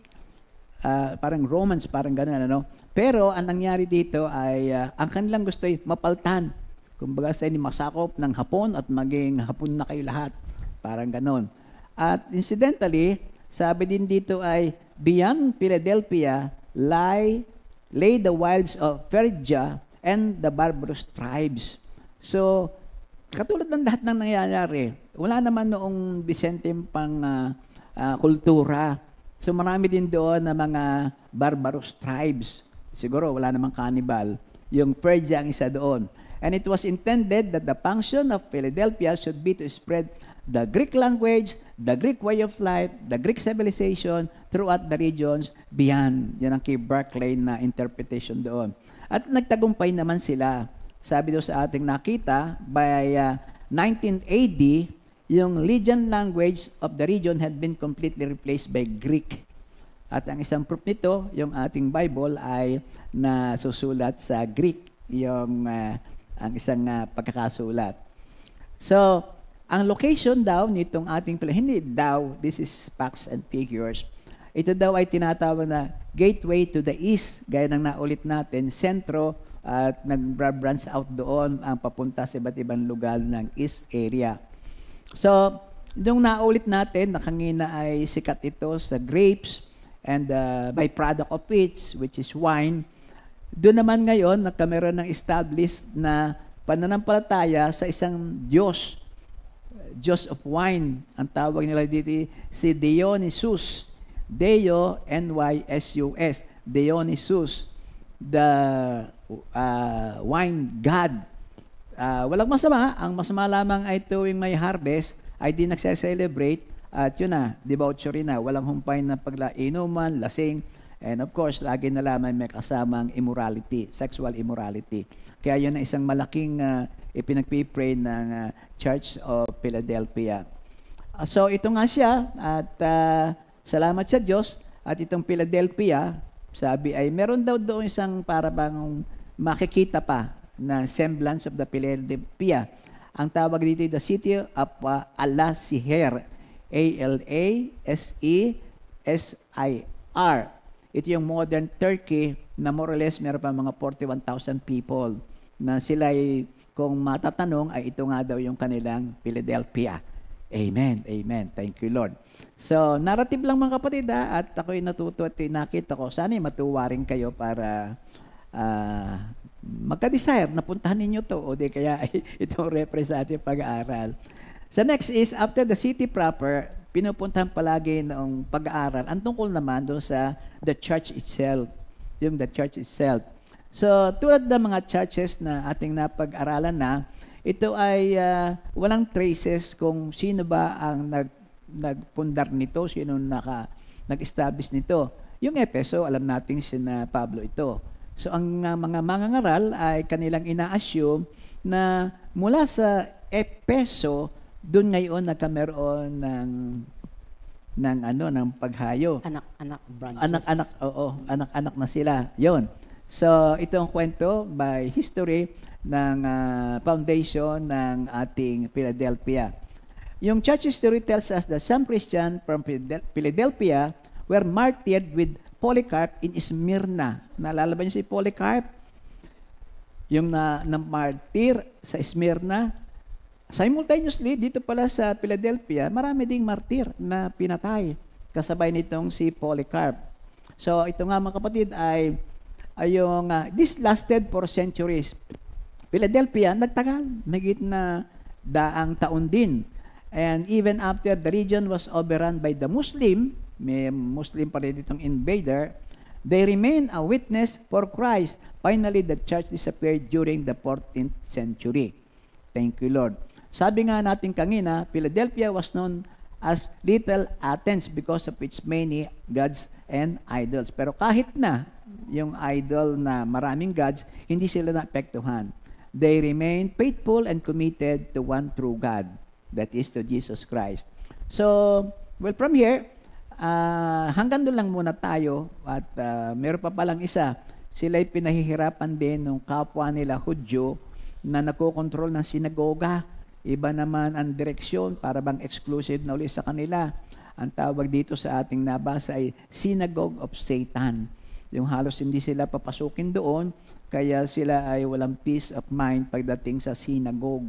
parang Romans, parang gano'n. Pero ang nangyari dito ay ang kanilang gusto ay mapaltan. Kumbaga sa inyo, masakop ng Hapon at maging Hapon na kayo lahat. Parang gano'n. At incidentally, sabi din dito ay, beyond Philadelphia lay the wilds of Phrygia and the barbarous tribes. So, katulad ng lahat ng nangyayari, wala naman noong Vicenteng pang kultura. So, marami din doon na mga barbarous tribes. Siguro, wala namang cannibal. Yung Phrygia ang isa doon. And it was intended that the function of Philadelphia should be to spread the Greek language, the Greek way of life, the Greek civilization throughout the regions beyond. Yan ang kay Barclay na interpretation doon. At nagtagumpay naman sila. Sabi daw sa ating nakita, by 19 AD, yung Lydian language of the region had been completely replaced by Greek. At ang isang proof nito, yung ating Bible ay nasusulat sa Greek, yung ang isang pagkakasulat. So, ang location daw nitong ating hindi daw, this is facts and figures. Ito daw ay tinatawag na gateway to the east, gaya ng naulit natin, sentro, at nag-branch out doon ang papunta sa iba't ibang lugar ng east area. So, nung naulit natin, nakangina ay sikat ito sa grapes and byproduct of which is wine. Doon naman ngayon, nagkameron ng established na pananampalataya sa isang Diyos, Diyos of wine. Ang tawag nila dito si Dionysus. Deo, N-Y-S-U-S. Dionysus, the wine god. Walang masama. Ang masama lamang ay tuwing may harvest, ay di nagse-celebrate. At yun na, debauchery na. Walang humpay na inuman, lasing. And of course, lagi na lamang may kasamang immorality, sexual immorality. Kaya yun ang isang malaking ipinagpipray ng Church of Philadelphia. So ito nga siya, at salamat sa Diyos, At itong Philadelphia, sabi ay meron daw doon isang para bang makikita pa na semblance of the Philadelphia. Ang tawag dito ay the city of Al-Sihir. A-L-A-S-E-S-I-R. Ito yung modern Turkey na more or less meron pa mga 41,000 people na sila ay, kung matatanong, ay ito nga daw yung kanilang Philadelphia. Amen. Amen. Thank you, Lord. So, narrative lang mga kapatid at ako'y natuto at nakita ko. Sana'y matuwa rin kayo para magka-desire na puntahan ninyo to o di kaya itong reference sa ating pag-aaral. So next is, after the city proper, pinupuntahan palagi noong pag-aaral. Ang tungkol naman doon sa the church itself. Yung the church itself. So, tulad ng mga churches na ating napag-aralan na, ito ay walang traces kung sino ba ang nagpundar nito, sino nag-establish nito. Yung Efeso, alam natin si na Pablo ito. So, ang mga mangangaral ay kanilang ina-assume na mula sa Efeso, doon ngayon nagkameron ng paghayo. Anak-anak branches. Anak-anak na sila. 'Yon. So, ito ang kwento by history ng foundation ng ating Philadelphia. Yung church history tells us that some Christians from Philadelphia were martyred with Polycarp in Smyrna. Naalala ba niyo si Polycarp? Yung na-martyr sa Smyrna. Simultaneously, dito pala sa Philadelphia, marami ding martyr na pinatay. Kasabay nitong si Polycarp. So, ito nga mga kapatid ay yung, this lasted for centuries. Philadelphia, nagtagal. Mahigit na daang taon din. And even after the region was overrun by the Muslim, may Muslim pa rin ditong invader, they remain a witness for Christ. Finally, the church disappeared during the 14th century. Thank you, Lord. Sabi nga natin kanina, Philadelphia was known as Little Athens because of its many gods and idols. Pero kahit na yung idol na maraming gods, hindi sila naapektuhan. They remain faithful and committed to one true God, that is to Jesus Christ. So, well, from here, hanggang doon lang muna tayo at meron pa palang isa. Sila'y pinahihirapan din ng kapwa nila Hudyo na nagkokontrol ng sinagoga. Iba naman ang direksyon, para bang exclusive na ulit sa kanila. Ang tawag dito sa ating nabasa ay Synagogue of Satan. Yung halos hindi sila papasukin doon, kaya sila ay walang peace of mind pagdating sa synagogue.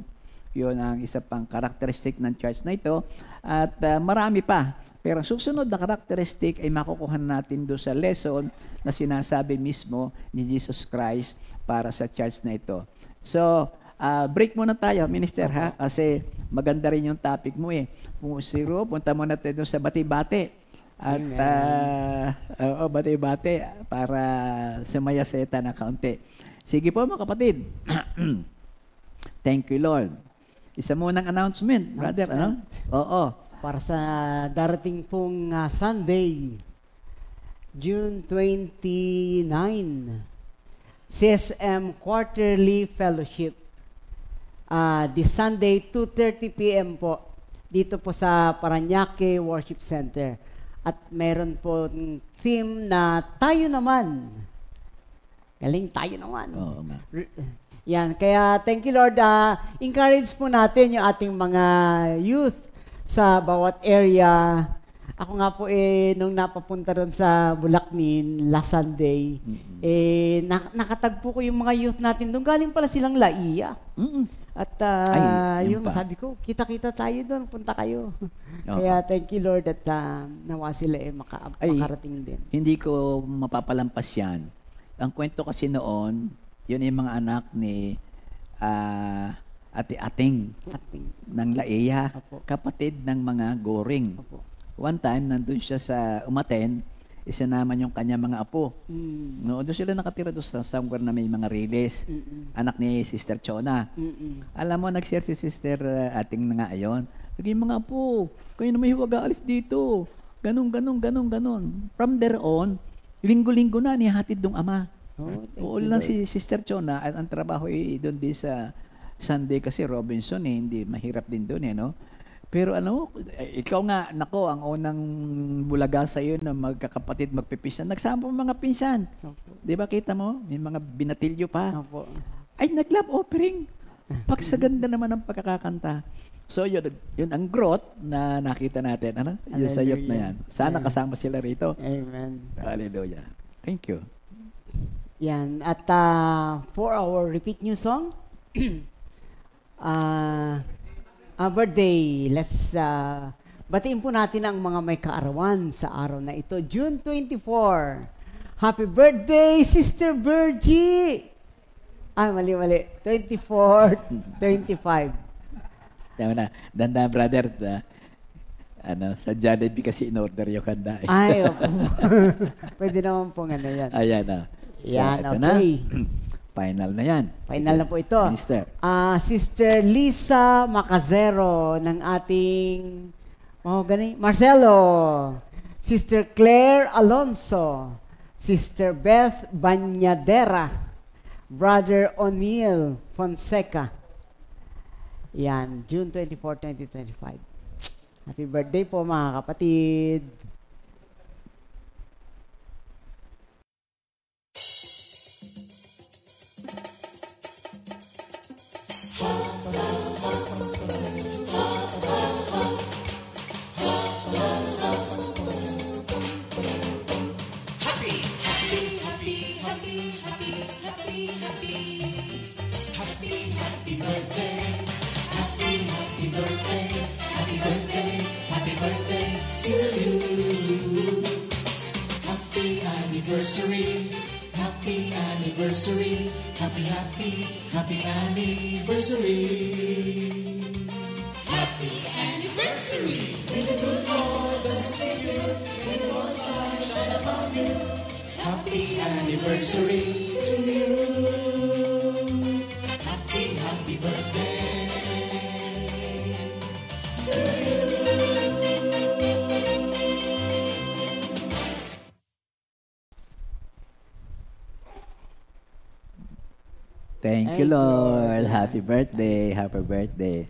Yun ang isa pang karakteristik ng church na ito. At marami pa. Pero susunod na karakteristik ay makukuha natin doon sa lesson na sinasabi mismo ni Jesus Christ para sa church na ito. So, break muna tayo, Minister, ha? Kasi maganda rin yung topic mo eh. Siguro, punta muna tayo sa bati-bati. At, bati-bati para sumaya-seta na kaunti. Sige po, mga kapatid. Thank you, Lord. Isa munang announcement, brother. Ano? Oo. Para sa darating pong Sunday, June 29, CSM Quarterly Fellowship. This Sunday, 2:30 p.m. po, dito po sa Parañaque Worship Center. At meron po theme na tayo naman. Galing, tayo naman. Oo nga. Yan, kaya thank you Lord. Encourage po natin yung ating mga youth sa bawat area. Ako nga po nung napapunta ron sa Bulacnin last Sunday, nakatagpo ko yung mga youth natin doon. Galing pala silang Laia. At yung sabi ko, kita-kita tayo doon, punta kayo. Kaya thank you Lord at nawa sila makarating din. Hindi ko mapapalampas yan. Ang kwento kasi noon, yun yung mga anak ni Ate-Ating ng Laia, kapatid ng mga Goring. Opo. One time, nandun siya sa Umaten, isa naman yung kanya mga apo. No, doon sila nakatira doon sa somewhere na may mga riles. Anak ni Sister Chona. Alam mo, nag-share si Sister Ating na nga ayon. Naging mga apo, kayo na may huwag aalis dito. Ganun. From there on, linggo-linggo na nihatid dong ama. Oo lang si Sister Chona at ang trabaho doon din sa Sunday kasi Robinson hindi mahirap din doon no. Pero ano, ikaw nga, nako, ang unang bulaga sa iyo na magkakapatid, magpipisan. Nagsama mo mga pinsan. Opo. Di ba kita mo? May mga binatilyo pa. Opo. Ay, nag-love offering. Pagsaganda naman ng pagkakakanta. So, yun ang growth na nakita natin. Ano? Yung sayop na yan. Sana kasama sila rito. Amen. Hallelujah. Thank you. Yan. At for our repeat new song, birthday, let's batiin po natin ang mga may kaarawan sa araw na ito. June 24. Happy birthday, Sister Virgie! Ay, mali. 24, 25. Tama na. Danda, brother. Sa Jollibee kasi in-order yung kanda. Ay, opo. Pwede naman pong ano yan. Ayan na. Yan, ito okay. Na. Final na yan. Final Sige. na po ito. Minister. Sister Lisa Macazero ng ating Marcelo. Sister Claire Alonso. Sister Beth Banyadera. Brother O'Neill Fonseca. Yan, June 24, 2025. Happy birthday po mga kapatid. Anniversary, happy anniversary, happy anniversary. Happy anniversary. May the good Lord doesn't leave you, may the Lord's light shine upon you. Happy anniversary to you. Happy birthday to you. Thank you, Lord. Happy birthday. Happy birthday.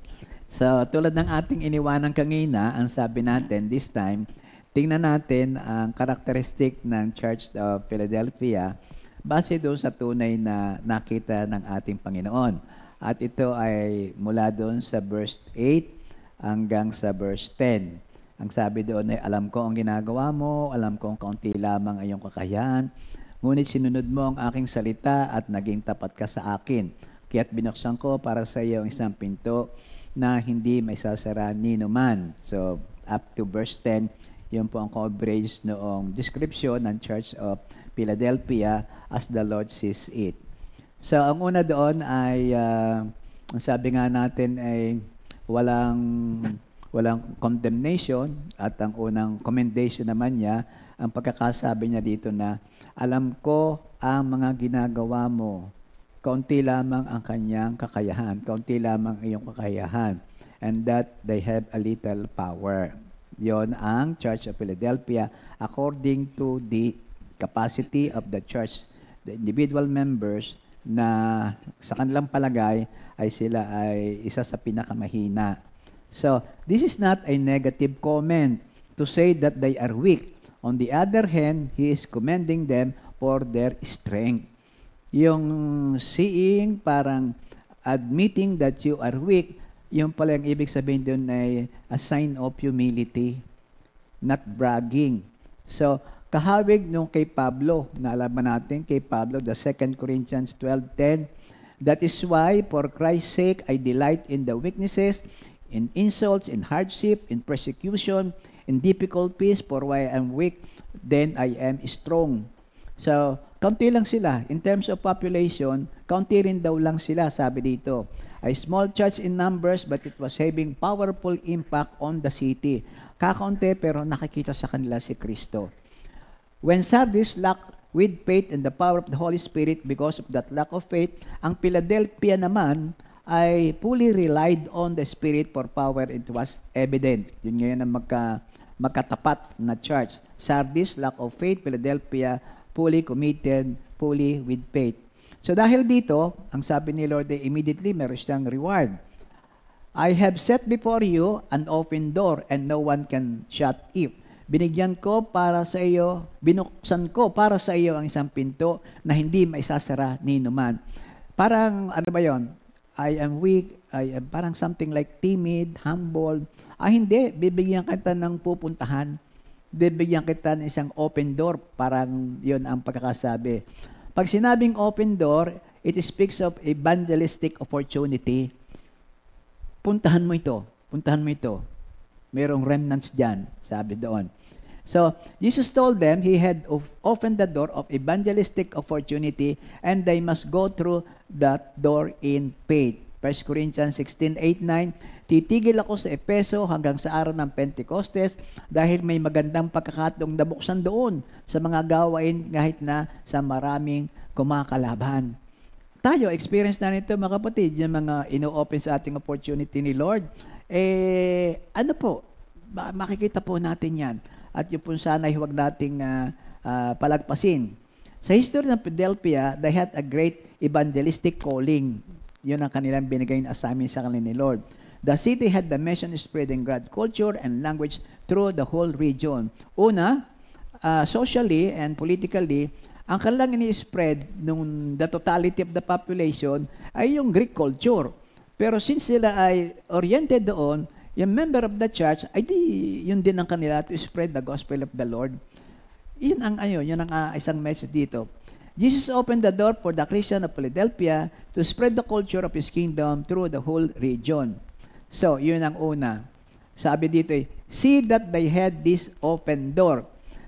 So, tulad ng ating iniwanang kanina, ang sabi natin this time, tingnan natin ang karakteristik ng Church of Philadelphia base doon sa tunay na nakita ng ating Panginoon. At ito ay mula doon sa verse 8 hanggang sa verse 10. Ang sabi doon ay, alam ko ang ginagawa mo, alam ko ang kaunti lamang ay iyong kakayahan, ngunit sinunod mo ang aking salita at naging tapat ka sa akin. Kaya't binuksan ko para sa iyo ang isang pinto na hindi may sasara ni numan. So, up to verse 10, yun po ang coverage noong description ng Church of Philadelphia as the Lord sees it. So, ang una doon ay, ang sabi nga natin ay walang condemnation, at ang unang commendation naman niya, ang pagkakasabi niya dito na, alam ko ang mga ginagawa mo, kaunti lamang ang kanyang kakayahan, kaunti lamang iyong kakayahan, and that they have a little power. Yon ang Church of Philadelphia according to the capacity of the church, the individual members na sa kanilang palagay ay sila ay isa sa pinakamahina. So, this is not a negative comment to say that they are weak. On the other hand, he is commending them for their strength. Yung seeing, parang admitting that you are weak, yung pala yung ibig sabihin doon ay a sign of humility, not bragging. So, kahawig nung kay Pablo, naalaman natin kay Pablo, the 2 Corinthians 12:10, that is why, for Christ's sake, I delight in the weaknesses, in insults, in hardship, in persecution, in difficulties, for why I am weak, then I am strong. So, kaunti lang sila. In terms of population, kaunti rin daw lang sila, sabi dito. A small church in numbers, but it was having powerful impact on the city. Kakaunti, pero nakikita sa kanila si Kristo. When Sardis lacked with faith and the power of the Holy Spirit, because of that lack of faith, ang Philadelphia naman ay fully relied on the Spirit for power. It was evident. Yun ngayon ang magkatapat na church. Sardis, lack of faith. Philadelphia, fully committed, fully with faith. So dahil dito, ang sabi ni Lord, immediately meron siyang reward. I have set before you an open door and no one can shut it. Binigyan ko para sa iyo, binuksan ko para sa iyo ang isang pinto na hindi maisasara ni numan. Parang, ano ba yon? I am weak, I am parang something like timid, humble. Hindi, bibigyan kita ng pupuntahan. Bibigyan kita ng isang open door, parang yon ang pagkakasabi. Pag sinabing open door, it speaks of evangelistic opportunity. Puntahan mo ito, puntahan mo ito. Merong remnants dyan, sabi doon. So, Jesus told them he had opened the door of evangelistic opportunity and they must go through that door in faith. 1 Corinthians 16:8-9, titigil ako sa Epeso hanggang sa araw ng Pentecostes dahil may magandang pagkakataong nabuksan doon sa mga gawain kahit na sa maraming kumakalaban. Tayo, experience na nito mga kapatid, yung mga ino-open sa ating opportunity ni Lord. Ano po, makikita po natin yan. At yun po sana'y huwag nating palagpasin. Sa history ng Philadelphia, they had a great evangelistic calling. Yun ang kanilang binigay na assignment sa kanila ni Lord. The city had the mission of spreading God's culture and language through the whole region. Una, socially and politically, ang kanilang ini-spread nung the totality of the population ay yung Greek culture. Pero since sila ay oriented doon, yung member of the church, ay di, yun din ang kanila to spread the gospel of the Lord. Yun ang isang message dito. Jesus opened the door for the Christian of Philadelphia to spread the culture of His kingdom through the whole region. So, yun ang una. Sabi dito, see that they had this open door.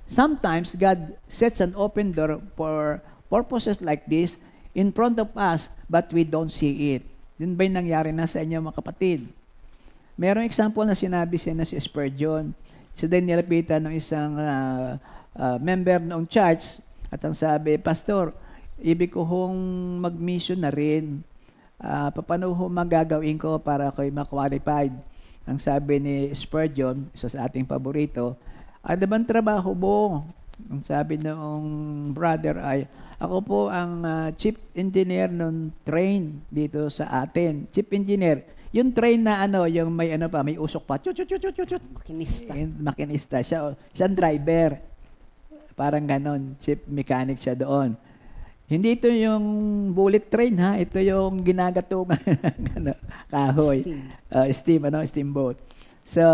Sometimes, God sets an open door for purposes like this in front of us, but we don't see it. Yun ba'y nangyari na sa inyo mga kapatid? Merong example na sinabi siya na si Spurgeon. Si Daniel Pita ng isang member ng church at ang sabi, Pastor, ibig ko hong mag-mission na rin. Paano ho magagawin ko para ako'y ma-qualified? Ang sabi ni Spurgeon, isa sa ating paborito, ano bang trabaho mo? Ang sabi noong brother ay, ako po ang chief engineer ng train dito sa atin. Chief engineer. Yung train na yung may may usok pa. Makinista. Makinista. Siyang driver. Parang ganon. Chief mechanic siya doon. Hindi ito yung bullet train ha. Ito yung ginagatungan ng kahoy. Steamboat. So,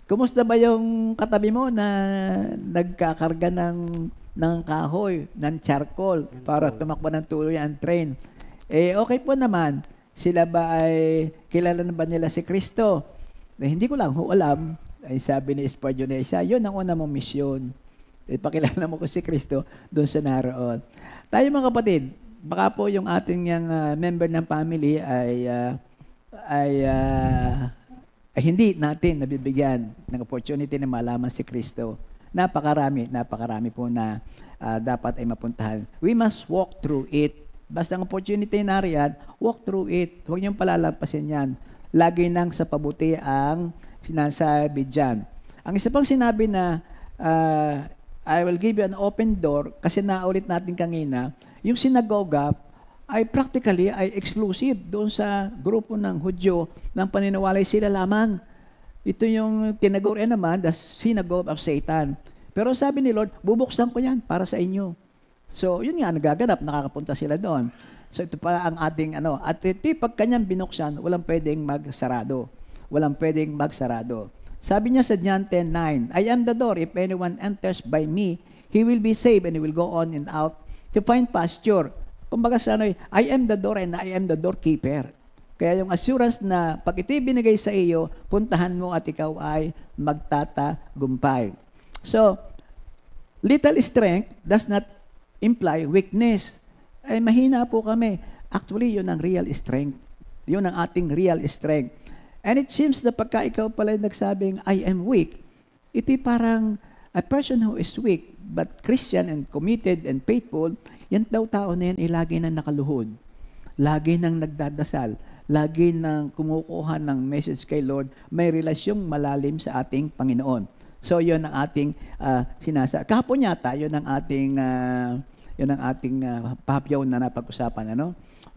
kumusta ba yung katabi mo na nagkakarga ng kahoy, ng charcoal para tumakbo ng tuloy ang train? Okay po naman. Sila ba ay kilala na ba nila si Kristo? Hindi ko lang alam. Ay sabi ni Spurgeon na isa, yun ang una mong misyon. Pakilala mo ko si Kristo doon sa naroon. Tayo mga kapatid, baka po yung ating member ng family ay hindi natin nabibigyan ng opportunity na malaman si Kristo. Napakarami po na dapat ay mapuntahan. We must walk through it. Basta ang opportunity na riyan, walk through it. Huwag niyong palalampasin yan. Lagi nang sa pabuti ang sinasabi dyan. Ang isa pang sinabi na, I will give you an open door, kasi naulit natin kanina, yung sinagoga ay practically ay exclusive doon sa grupo ng Hudyo ng paninawalay sila lamang. Ito yung tinagurian naman, the synagogue of Satan. Pero sabi ni Lord, bubuksan ko yan para sa inyo. So, yun nga, nagaganap, nakakapunta sila doon. So, ito pa ang ating, at ito, pag kanyang binuksan, walang pwedeng magsarado. Walang pwedeng magsarado. Sabi niya sa John 10:9, I am the door. If anyone enters by me, he will be saved and he will go on and out to find pasture. Kumbaga sa I am the door and I am the doorkeeper. Kaya yung assurance na pag ito'y binigay sa iyo, puntahan mo at ikaw ay magtatagumpay. So, little strength does not imply weakness. Ay mahina po kami. Actually, yun ang real strength. Yun ang ating real strength. And it seems na pagka ikaw pala nagsabing, I am weak, ito'y parang a person who is weak, but Christian and committed and faithful, yan daw tao na yan ay lagi nang nakaluhod. Lagi nang nagdadasal. Lagi nang kumukuha ng message kay Lord. May relasyong malalim sa ating Panginoon. So, yun ang ating sinasa. Kahapon yata, yun ang ating papyaw na napag-usapan.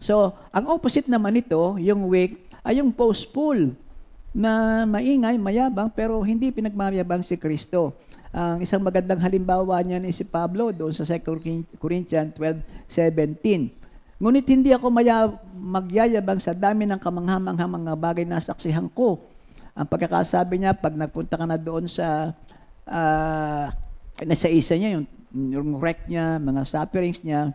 So, ang opposite naman nito, yung weak, ay yung boastful na maingay, mayabang, pero hindi pinagmayabang si Kristo. Ang isang magandang halimbawa niya ni si Pablo doon sa 2 Corinthians 12:17. Ngunit hindi ako magyayabang sa dami ng kamanghamanghang mga bagay na saksihan ko. Ang pagkakasabi niya, pag nagpunta ka na doon sa nasa isa niya, yung wreck niya, mga sufferings niya,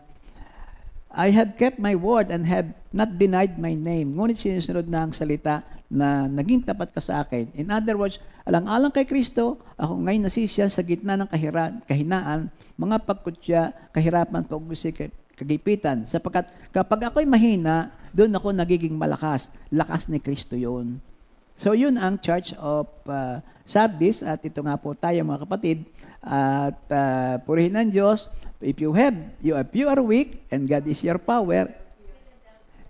I have kept my word and have not denied my name. Ngunit sinusunod na ang salita na naging tapat ka sa akin. In other words, alang-alang kay Kristo, ako ngayon nasisya sa gitna ng kahinaan, mga pagkutya, kahirapan, pag-usik, kagipitan. Sapagkat kapag ako'y mahina, doon ako nagiging malakas. Lakas ni Kristo yun. So yun ang Church of Sardis. At ito nga po tayo mga kapatid. At purihin ng Diyos. If you are weak and God is your power,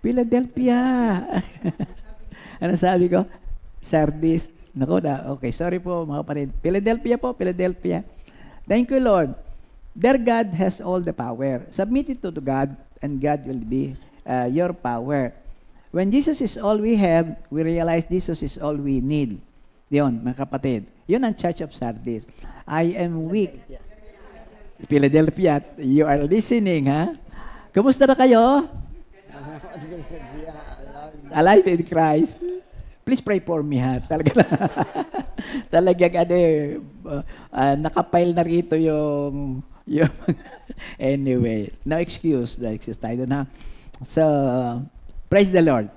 Philadelphia. Ano sabi ko? Sardis. Naku na. Okay, sorry po mga kapatid. Philadelphia po, Philadelphia. Thank you, Lord. Their God has all the power. Submit it to God and God will be your power. When Jesus is all we have, we realize Jesus is all we need. Yun, mga kapatid. Yun ang Church of Sardis. I am weak. Philadelphia, you are listening, ha? Kumusta na kayo? Alive in Christ. Please pray for me, ha? Talagang nakapile na rito yung anyway, no excuse tayo na. So, praise the Lord.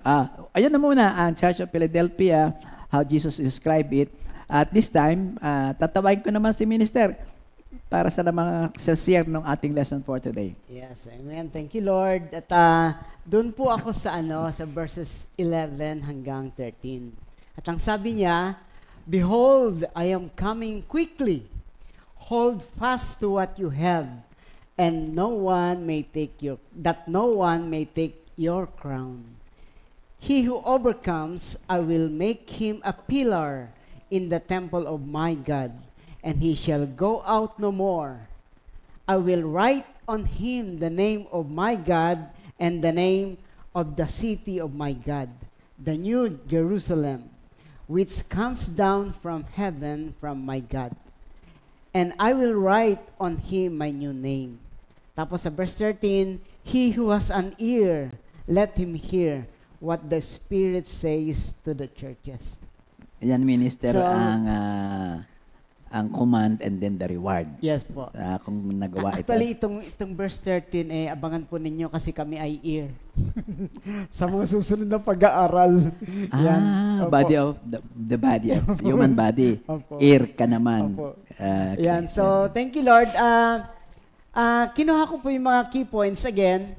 Ayun na muna ang Church of Philadelphia, how Jesus described it. At this time, tatawagin ko naman si Minister para sa mga share ng ating lesson for today. Yes, amen. Thank you, Lord. At doon po ako sa verses 11 hanggang 13. At ang sabi niya, Behold, I am coming quickly. Hold fast to what you have, and no one may take your crown. He who overcomes, I will make him a pillar in the temple of my God, and he shall go out no more. I will write on him the name of my God and the name of the city of my God, the new Jerusalem, which comes down from heaven from my God. And I will write on him my new name. Tapos sa verse 13, He who has an ear, let him hear what the Spirit says to the churches. Yan, Minister, So, ang command and then the reward. Yes po. Kung nagawa Actually, ito. itong verse 13, abangan po ninyo kasi kami ay ear. Sa mga susunod na pag-aaral. Yan. Opo. Body of the body of human body. Opo. Ear ka naman. Opo. Okay. Yan. So, thank you, Lord. Kinuha ko po yung mga key points again.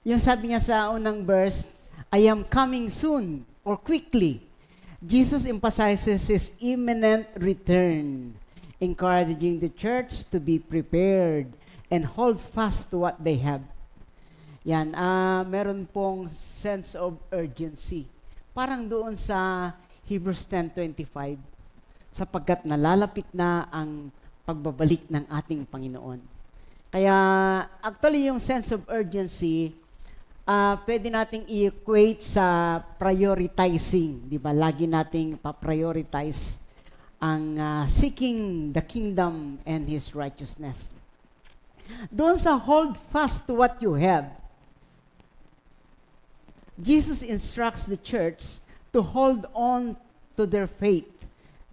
Yung sabi niya sa unang verse, I am coming soon or quickly. Jesus emphasizes His imminent return, encouraging the church to be prepared and hold fast to what they have. Yan, meron pong sense of urgency. Parang doon sa Hebrews 10:25, sapagkat nalalapit na ang pagbabalik ng ating Panginoon. Kaya, actually, yung sense of urgency, pwede nating i-equate sa prioritizing, di ba? Lagi nating pa-prioritize ang seeking the kingdom and His righteousness. Doon sa hold fast to what you have, Jesus instructs the church to hold on to their faith,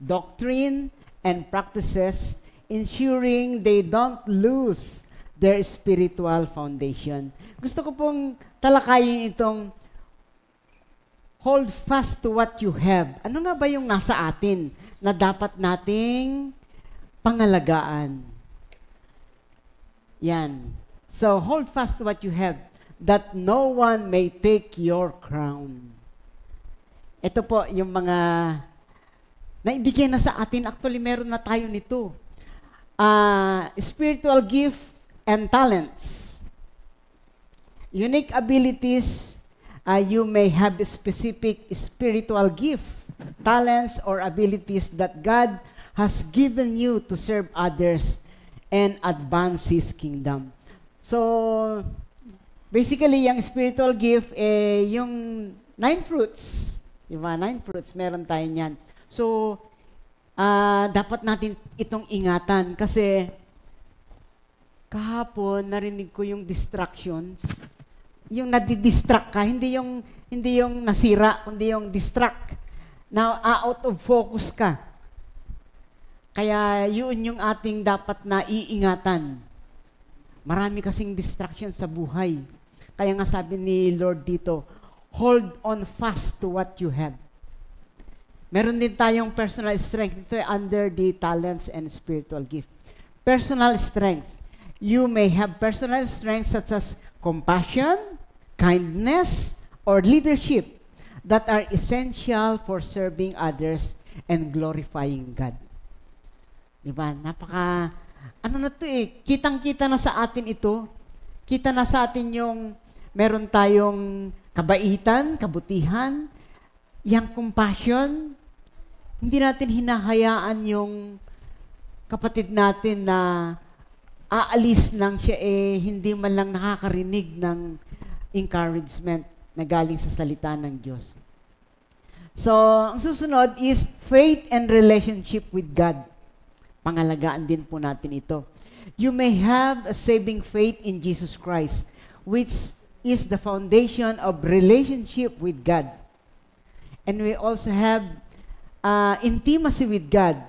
doctrine, and practices, ensuring they don't lose their spiritual foundation. Gusto ko pong talakayin itong hold fast to what you have. Ano nga ba yung nasa atin na dapat nating pangalagaan? Yan. So, hold fast to what you have, that no one may take your crown. Ito po yung mga naibigay na sa atin. Actually, meron na tayo nito. Spiritual gift and talents. Unique abilities, you may have a specific spiritual gift, talents, or abilities that God has given you to serve others and advance His kingdom. So, basically, yung spiritual gift, yung 9 fruits. Diba? 9 fruits, meron tayo niyan. So, dapat natin itong ingatan kasi kahapon narinig ko yung distractions. Yung nadidistract ka, hindi yung nasira, kundi yung distract. Now, out of focus ka. Kaya yun yung ating dapat na iingatan. Marami kasing distractions sa buhay. Kaya nga sabi ni Lord dito, hold on fast to what you have. Meron din tayong personal strength. Ito under the talents and spiritual gift. Personal strength. You may have personal strength such as compassion, kindness, or leadership that are essential for serving others and glorifying God. Diba? Ano na to kitang-kita na sa atin ito. Kita na sa atin yung meron tayong kabaitan, kabutihan, yung compassion. Hindi natin hinahayaan yung kapatid natin na aalis lang siya hindi man lang nakakarinig ng encouragement na galing sa salita ng Diyos. So, ang susunod is faith and relationship with God. Pangalagaan din po natin ito. You may have a saving faith in Jesus Christ, which is the foundation of relationship with God. And we also have intimacy with God.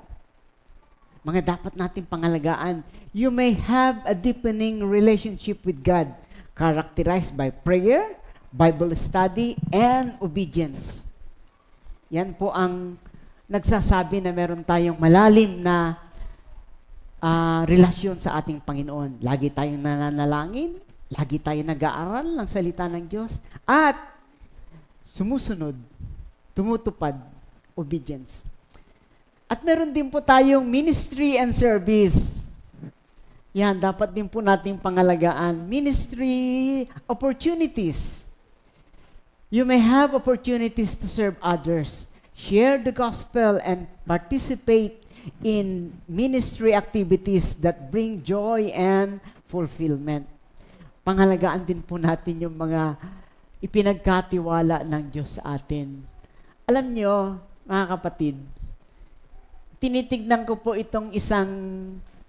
Mga dapat natin pangalagaan. You may have a deepening relationship with God, characterized by prayer, Bible study, and obedience. Yan po ang nagsasabi na meron tayong malalim na relasyon sa ating Panginoon. Lagi tayong nananalangin, lagi tayong nag-aaral ng salita ng Diyos, at sumusunod, tumutupad, obedience. At meron din po tayong ministry and service. Yan, dapat din po nating pangalagaan. Ministry opportunities. You may have opportunities to serve others, share the gospel, and participate in ministry activities that bring joy and fulfillment. Pangalagaan din po natin yung mga ipinagkatiwala ng Diyos sa atin. Alam nyo, mga kapatid, tinitignan ko po itong isang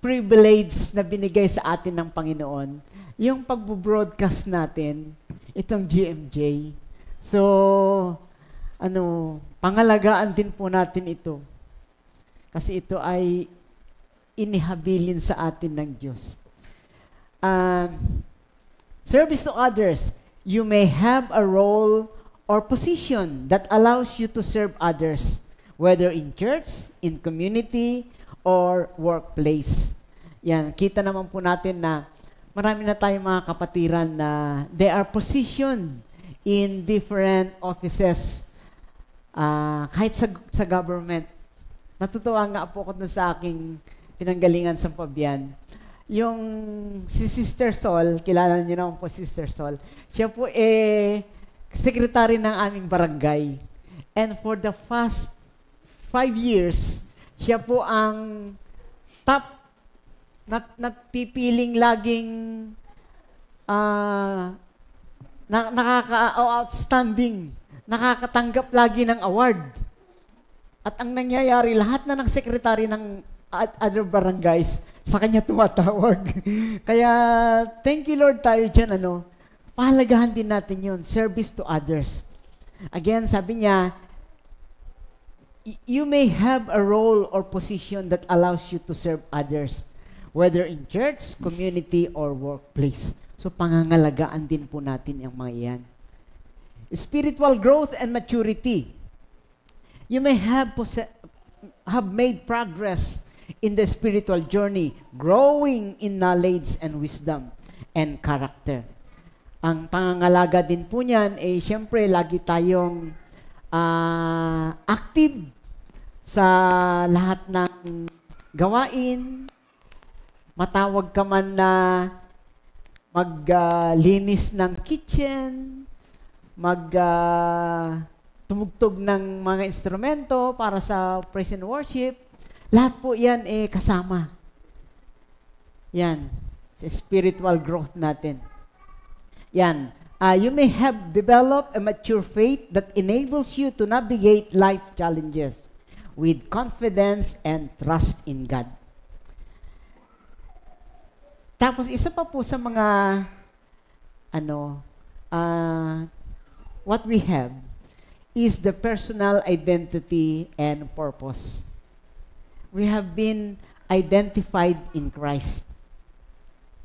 privilege na binigay sa atin ng Panginoon, yung pagbo-broadcast natin, itong GMJ. So, pangalagaan din po natin ito. Kasi ito ay inihabilin sa atin ng Diyos. Service to others. You may have a role or position that allows you to serve others, whether in church, in community, or workplace. Yan, kita naman po natin na marami na tayong mga kapatiran na they are positioned in different offices, kahit sa government. Natutuwa nga po ako sa aking pinanggalingan sa Pabian. Yung si Sister Sol, kilala niyo naman po Sister Sol, siya po secretary ng aming barangay. And for the past 5 years, siya po ang top napipiling laging outstanding, nakakatanggap lagi ng award. At ang nangyayari, lahat na ng sekretary ng other barangays, sa kanya tumatawag. Kaya, thank you Lord tayo dyan, pahalagahan din natin yun, service to others. Again, sabi niya, you may have a role or position that allows you to serve others, whether in church, community, or workplace. So, pangangalagaan din po natin ang mga iyan. Spiritual growth and maturity. You may have made progress in the spiritual journey, growing in knowledge and wisdom and character. Ang pangangalaga din po niyan, siyempre, lagi tayong active sa lahat ng gawain. Matawag ka man na maglinis ng kitchen, tumugtog ng mga instrumento para sa praise and worship. Lahat po yan kasama. Yan, sa spiritual growth natin. Yan, You may have developed a mature faith that enables you to navigate life challenges with confidence and trust in God. Tapos, isa pa po sa mga, what we have is the personal identity and purpose. We have been identified in Christ.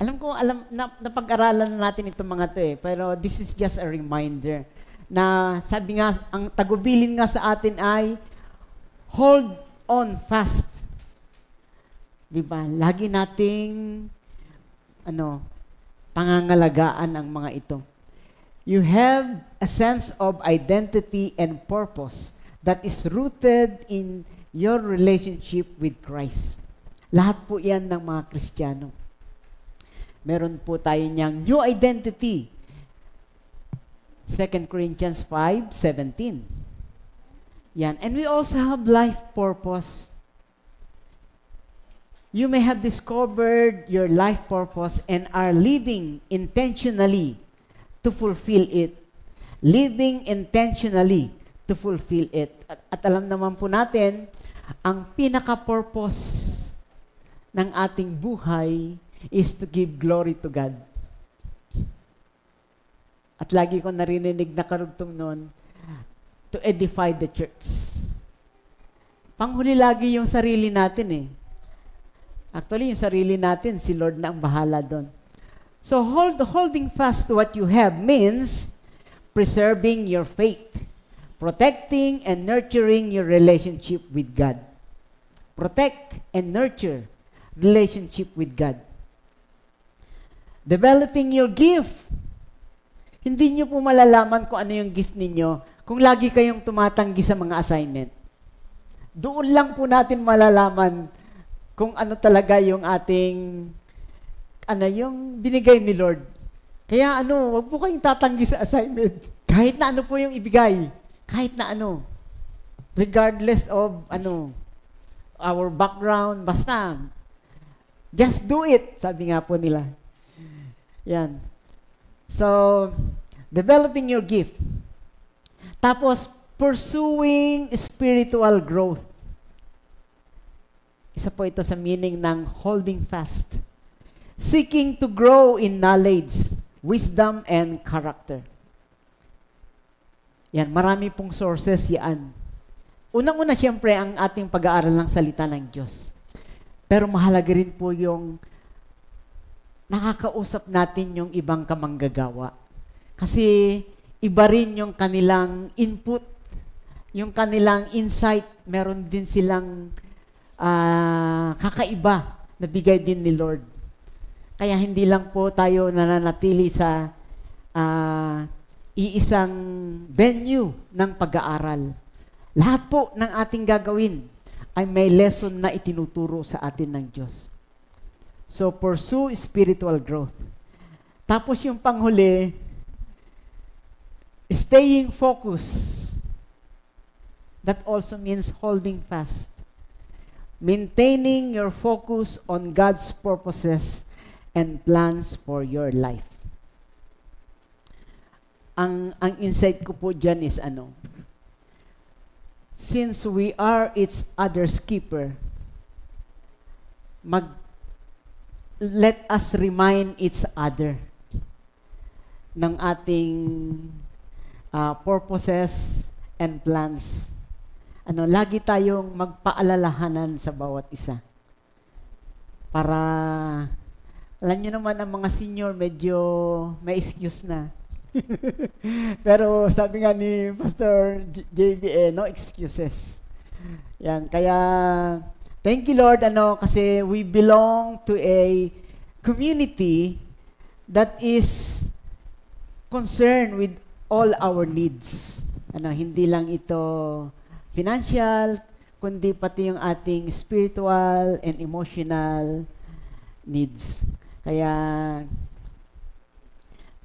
Napag-aralan natin itong mga to pero this is just a reminder na sabi nga, ang tagubilin nga sa atin ay, hold on fast. Diba? Lagi nating, pangangalagaan ang mga ito. You have a sense of identity and purpose that is rooted in your relationship with Christ. Lahat po yan ng mga Kristiyano. Meron po tayo niyang new identity. 2 Corinthians 5:17. Yan. And we also have life purpose. You may have discovered your life purpose and are living intentionally to fulfill it. Living intentionally to fulfill it. At alam naman po natin, ang pinaka-purpose ng ating buhay is to give glory to God. At lagi ko narinig na karugtong nun, to edify the church. Panghuli lagi yung sarili natin Actually, yung sarili natin, si Lord na ang bahala doon. So, holding fast to what you have means preserving your faith, protecting and nurturing your relationship with God. Protect and nurture relationship with God. Developing your gift. Hindi nyo po malalaman kung ano yung gift ninyo kung lagi kayong tumatanggi sa mga assignment. Doon lang po natin malalaman kung ano talaga yung ating, yung binigay ni Lord. Kaya wag po kayong tatanggi sa assignment. Kahit na ano po yung ibigay. Kahit na regardless of, our background, basta, just do it, sabi nga po nila. Yan. So, developing your gift. Tapos, pursuing spiritual growth. Isa po ito sa meaning ng holding fast. Seeking to grow in knowledge, wisdom, and character. Yan, marami pong sources yan. Unang-una, siyempre, ang ating pag-aaral ng salita ng Diyos. Pero mahalaga rin po yung nakakausap natin yung ibang kamanggagawa. Kasi iba rin yung kanilang input, yung kanilang insight, meron din silang kakaiba na bigay din ni Lord. Kaya hindi lang po tayo nananatili sa iisang venue ng pag-aaral. Lahat po ng ating gagawin ay may lesson na itinuturo sa atin ng Diyos. So, pursue spiritual growth. Tapos yung panghuli, staying focused. That also means holding fast. Maintaining your focus on God's purposes and plans for your life. Ang insight ko po dyan is since we are each other's keeper, let us remind each other ng ating purposes and plans. Lagi tayong magpaalalahanan sa bawat isa. Para, alam nyo naman, ang mga senior medyo may excuse na. Pero sabi nga ni Pastor JB, no excuses. Yan, kaya, thank you Lord, kasi we belong to a community that is concerned with all our needs. Hindi lang ito financial, kundi pati yung ating spiritual and emotional needs. Kaya,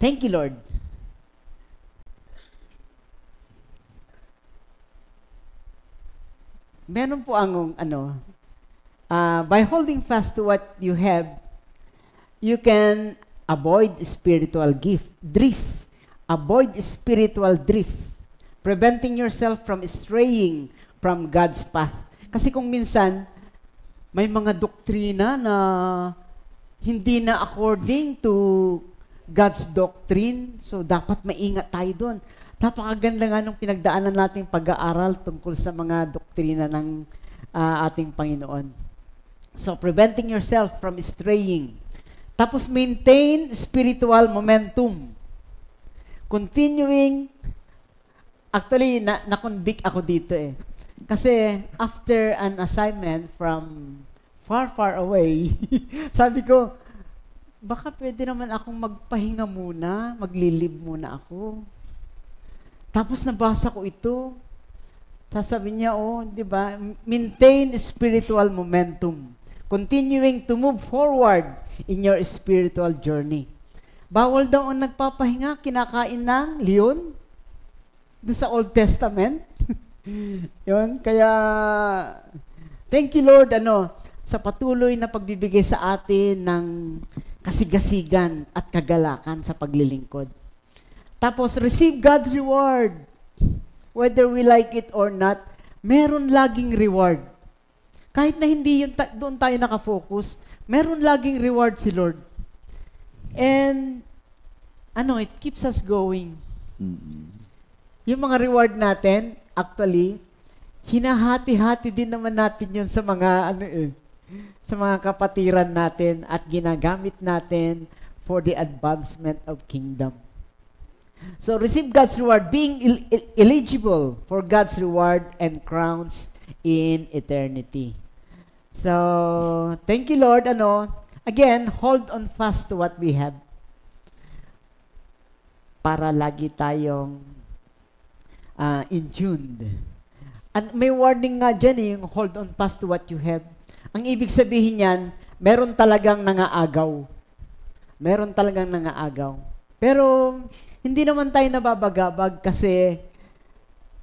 thank you, Lord. Meron po by holding fast to what you have, you can avoid spiritual drift Avoid spiritual drift, preventing yourself from straying from God's path. Kasi kung minsan, may mga doktrina na hindi na according to God's doctrine, so dapat maingat tayo doon. Napakaganda nga nung pinagdaanan nating pag-aaral tungkol sa mga doktrina ng ating Panginoon. So, preventing yourself from straying. Tapos, maintain spiritual momentum. Continuing, actually, na-convict ako dito eh. Kasi, after an assignment from far, far away, sabi ko, baka pwede naman akong magpahinga muna, maglilib muna ako. Tapos, nabasa ko ito. Sabi niya, di ba, maintain spiritual momentum. Continuing to move forward in your spiritual journey. Bawal daw ang nagpapahinga, kinakain ng leon doon sa Old Testament. Yun, kaya thank you Lord, sa patuloy na pagbibigay sa atin ng kasigasigan at kagalakan sa paglilingkod. Tapos, receive God's reward. Whether we like it or not, meron laging reward. Kahit na hindi yun doon tayo nakafocus, meron laging reward si Lord. And, it keeps us going. Yung mga reward natin, actually, hinahati-hati din naman natin yun sa mga, sa mga kapatiran natin at ginagamit natin for the advancement of kingdom. So, receive God's reward, being eligible for God's reward and crowns in eternity. So, thank you, Lord. Again, hold on fast to what we have para lagi tayong in-tuned. At may warning nga dyan yung hold on fast to what you have. Ang ibig sabihin yan, meron talagang nangaagaw. Meron talagang nangaagaw. Pero, hindi naman tayo nababagabag kasi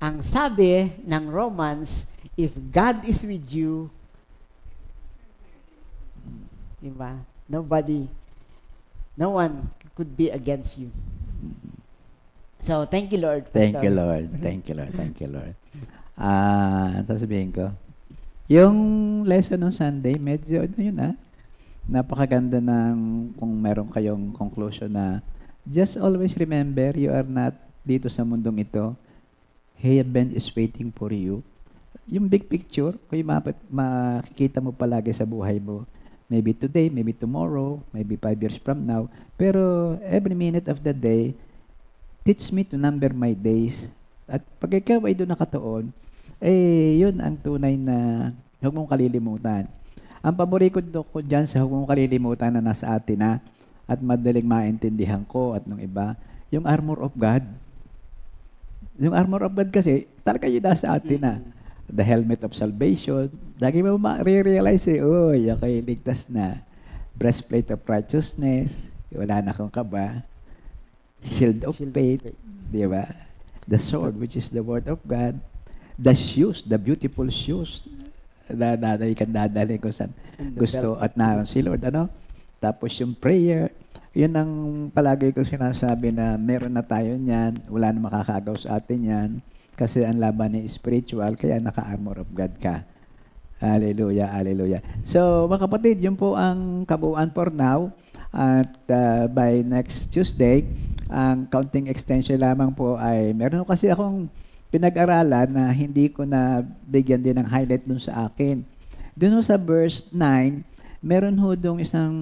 ang sabi ng Romans, if God is with you, diba? No one could be against you. So, thank you, Lord. Thank you, Lord. Thank you, Lord. Thank you, Lord. Sasabihin ko, yung lesson ng Sunday, medyo, napakaganda ng kung meron kayong conclusion na just always remember, you are not dito sa mundong ito. Heaven is waiting for you. Yung big picture, kung makikita mo palagi sa buhay mo, maybe today, maybe tomorrow, maybe 5 years from now, pero every minute of the day, teach me to number my days. At pag ikaw ay doon nakatuon, yun ang tunay na huwag mong kalilimutan. Ang paborito ko dyan sa huwag mong kalilimutan na nasa atin na, at madaling maintindihan ko at nung iba, yung armor of God. Yung armor of God kasi, talaga yun nasa atin na. The helmet of salvation. Lagi mo ma-realize okay, ligtas na. Breastplate of righteousness. Wala na akong kaba. Shield of faith. Di ba? The sword, which is the word of God. The shoes, the beautiful shoes. Dadalhin ko saan gusto at naroon si Lord. Tapos yung prayer, yun ang palagi ko sinasabi na meron na tayo niyan, wala na makakagaw sa atin yan, kasi ang laban ni spiritual, kaya naka-armor of God ka. Hallelujah, hallelujah. So, mga kapatid, yun po ang kabuuan for now. At by next Tuesday, ang counting extension lamang po ay, meron kasi akong pinag-aralan na hindi ko na bigyan din ng highlight dun sa akin. Dun sa verse 9, meron ho dong isang,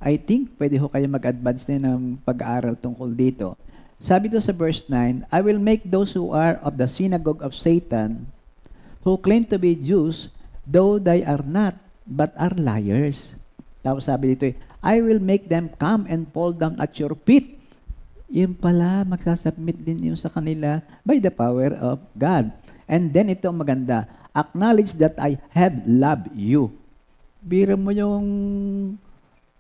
I think, pwede ho kayo mag-advance din ng pag-aaral tungkol dito. Sabi doon sa verse 9, I will make those who are of the synagogue of Satan, who claim to be Jews, though they are not, but are liars. Tapos sabi dito, I will make them come and fall down at your feet. Yun pala, magsasubmit din yun sa kanila by the power of God. And then ito ang maganda, acknowledge that I have loved you. Bira mo yung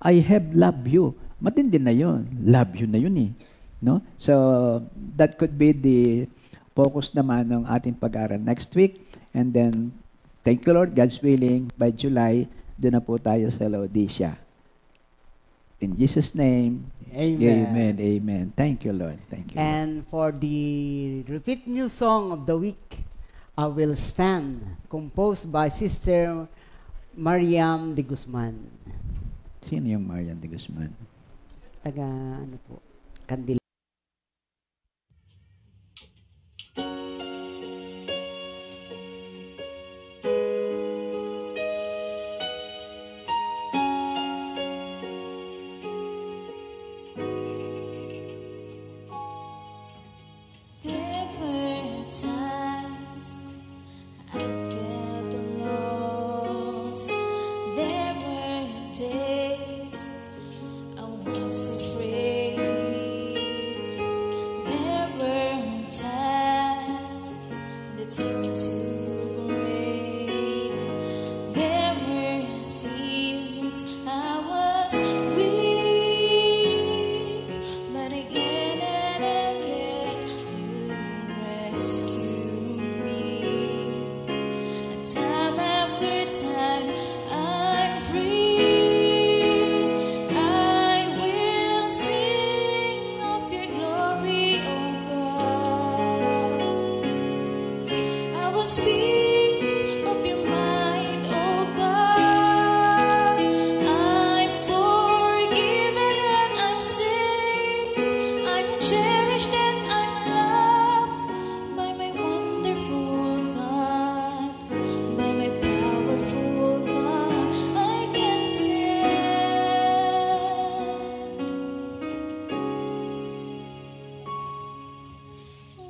I have loved you. Matindi na yun. Love you na yun eh. No? So, that could be the focus naman ng ating pag-aaral next week. And then, thank you Lord, God's willing, by July, doon na po tayo sa Laodicea. In Jesus' name, Amen. amen, amen. Thank you, Lord. Thank you. Lord. And for the repeat new song of the week, I Will Stand, composed by Sister Mariam de Guzman. Sino yung Marian de Guzman? Taga, ano po, Candila. There were times I felt lost. There were days I was afraid. There were tasks that seemed too great. There were seasons I was weak, but again and again you rescue me. And time after time I'm free. I will sing of your glory, oh God. I will speak of your might, oh God. I'm forgiven and I'm saved. I'm cherished and I'm loved by my wonderful God, by my powerful God. I can stand.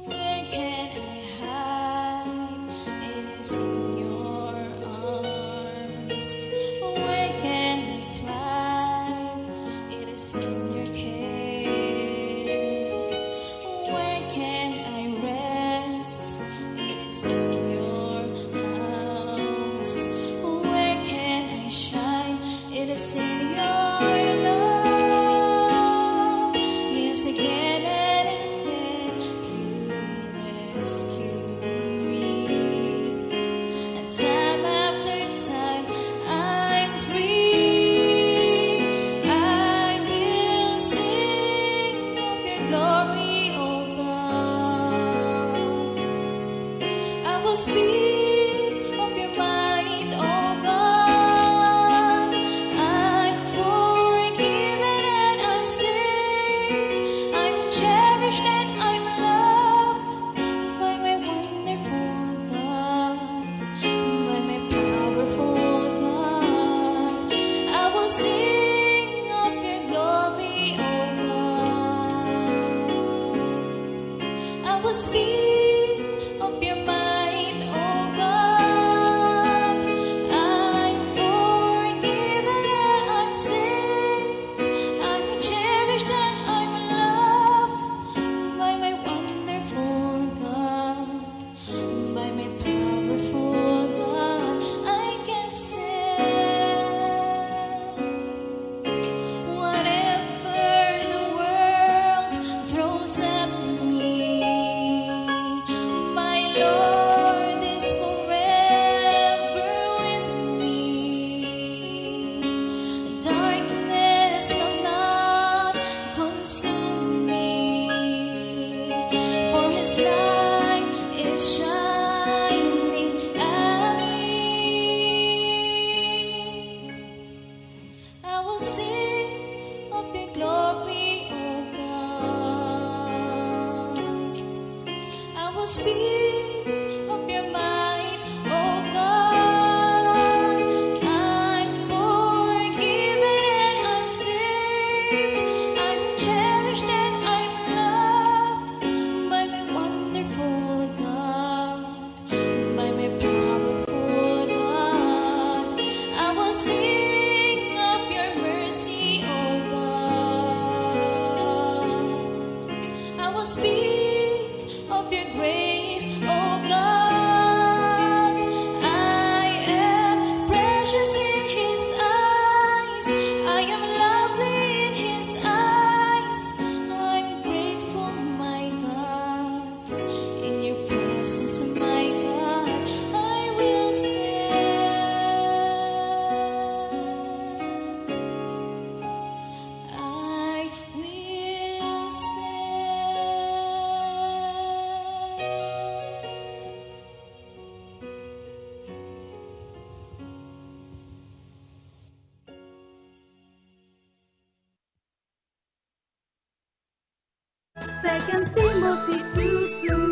Where can I hide? It is in your arms. Where can I thrive? It is in your care. Where can I rest? It is in your house. Where can I shine? It is in your love. Yes, again and again you rescue me. And time after time I'm free. I will sing of your glory, oh God. I will speak of your might, oh God. I'm forgiven and I'm saved. I'm cherished and I'm loved by my wonderful God, by my powerful God. I will sing of your glory, oh God. I will speak of your might, oh God. I'm forgiven and I'm saved. I'm cherished and I'm loved by my wonderful God, by my powerful God. I can stand. Whatever the world throws at me, my Lord is forever with me. Darkness will not consume me, for His light is shining at me. I will sing of your glory, oh God. I will speak of your might, oh God. I'm forgiven and I'm saved. I'm cherished and I'm loved by my wonderful God, by my powerful God. I will sing of your mercy, oh God. I will speak of your grace, oh God. I am precious in His eyes. I am lovely in His eyes. I'm grateful, my God. In your presence, my God, I will stand. 2 Timothy 2:2.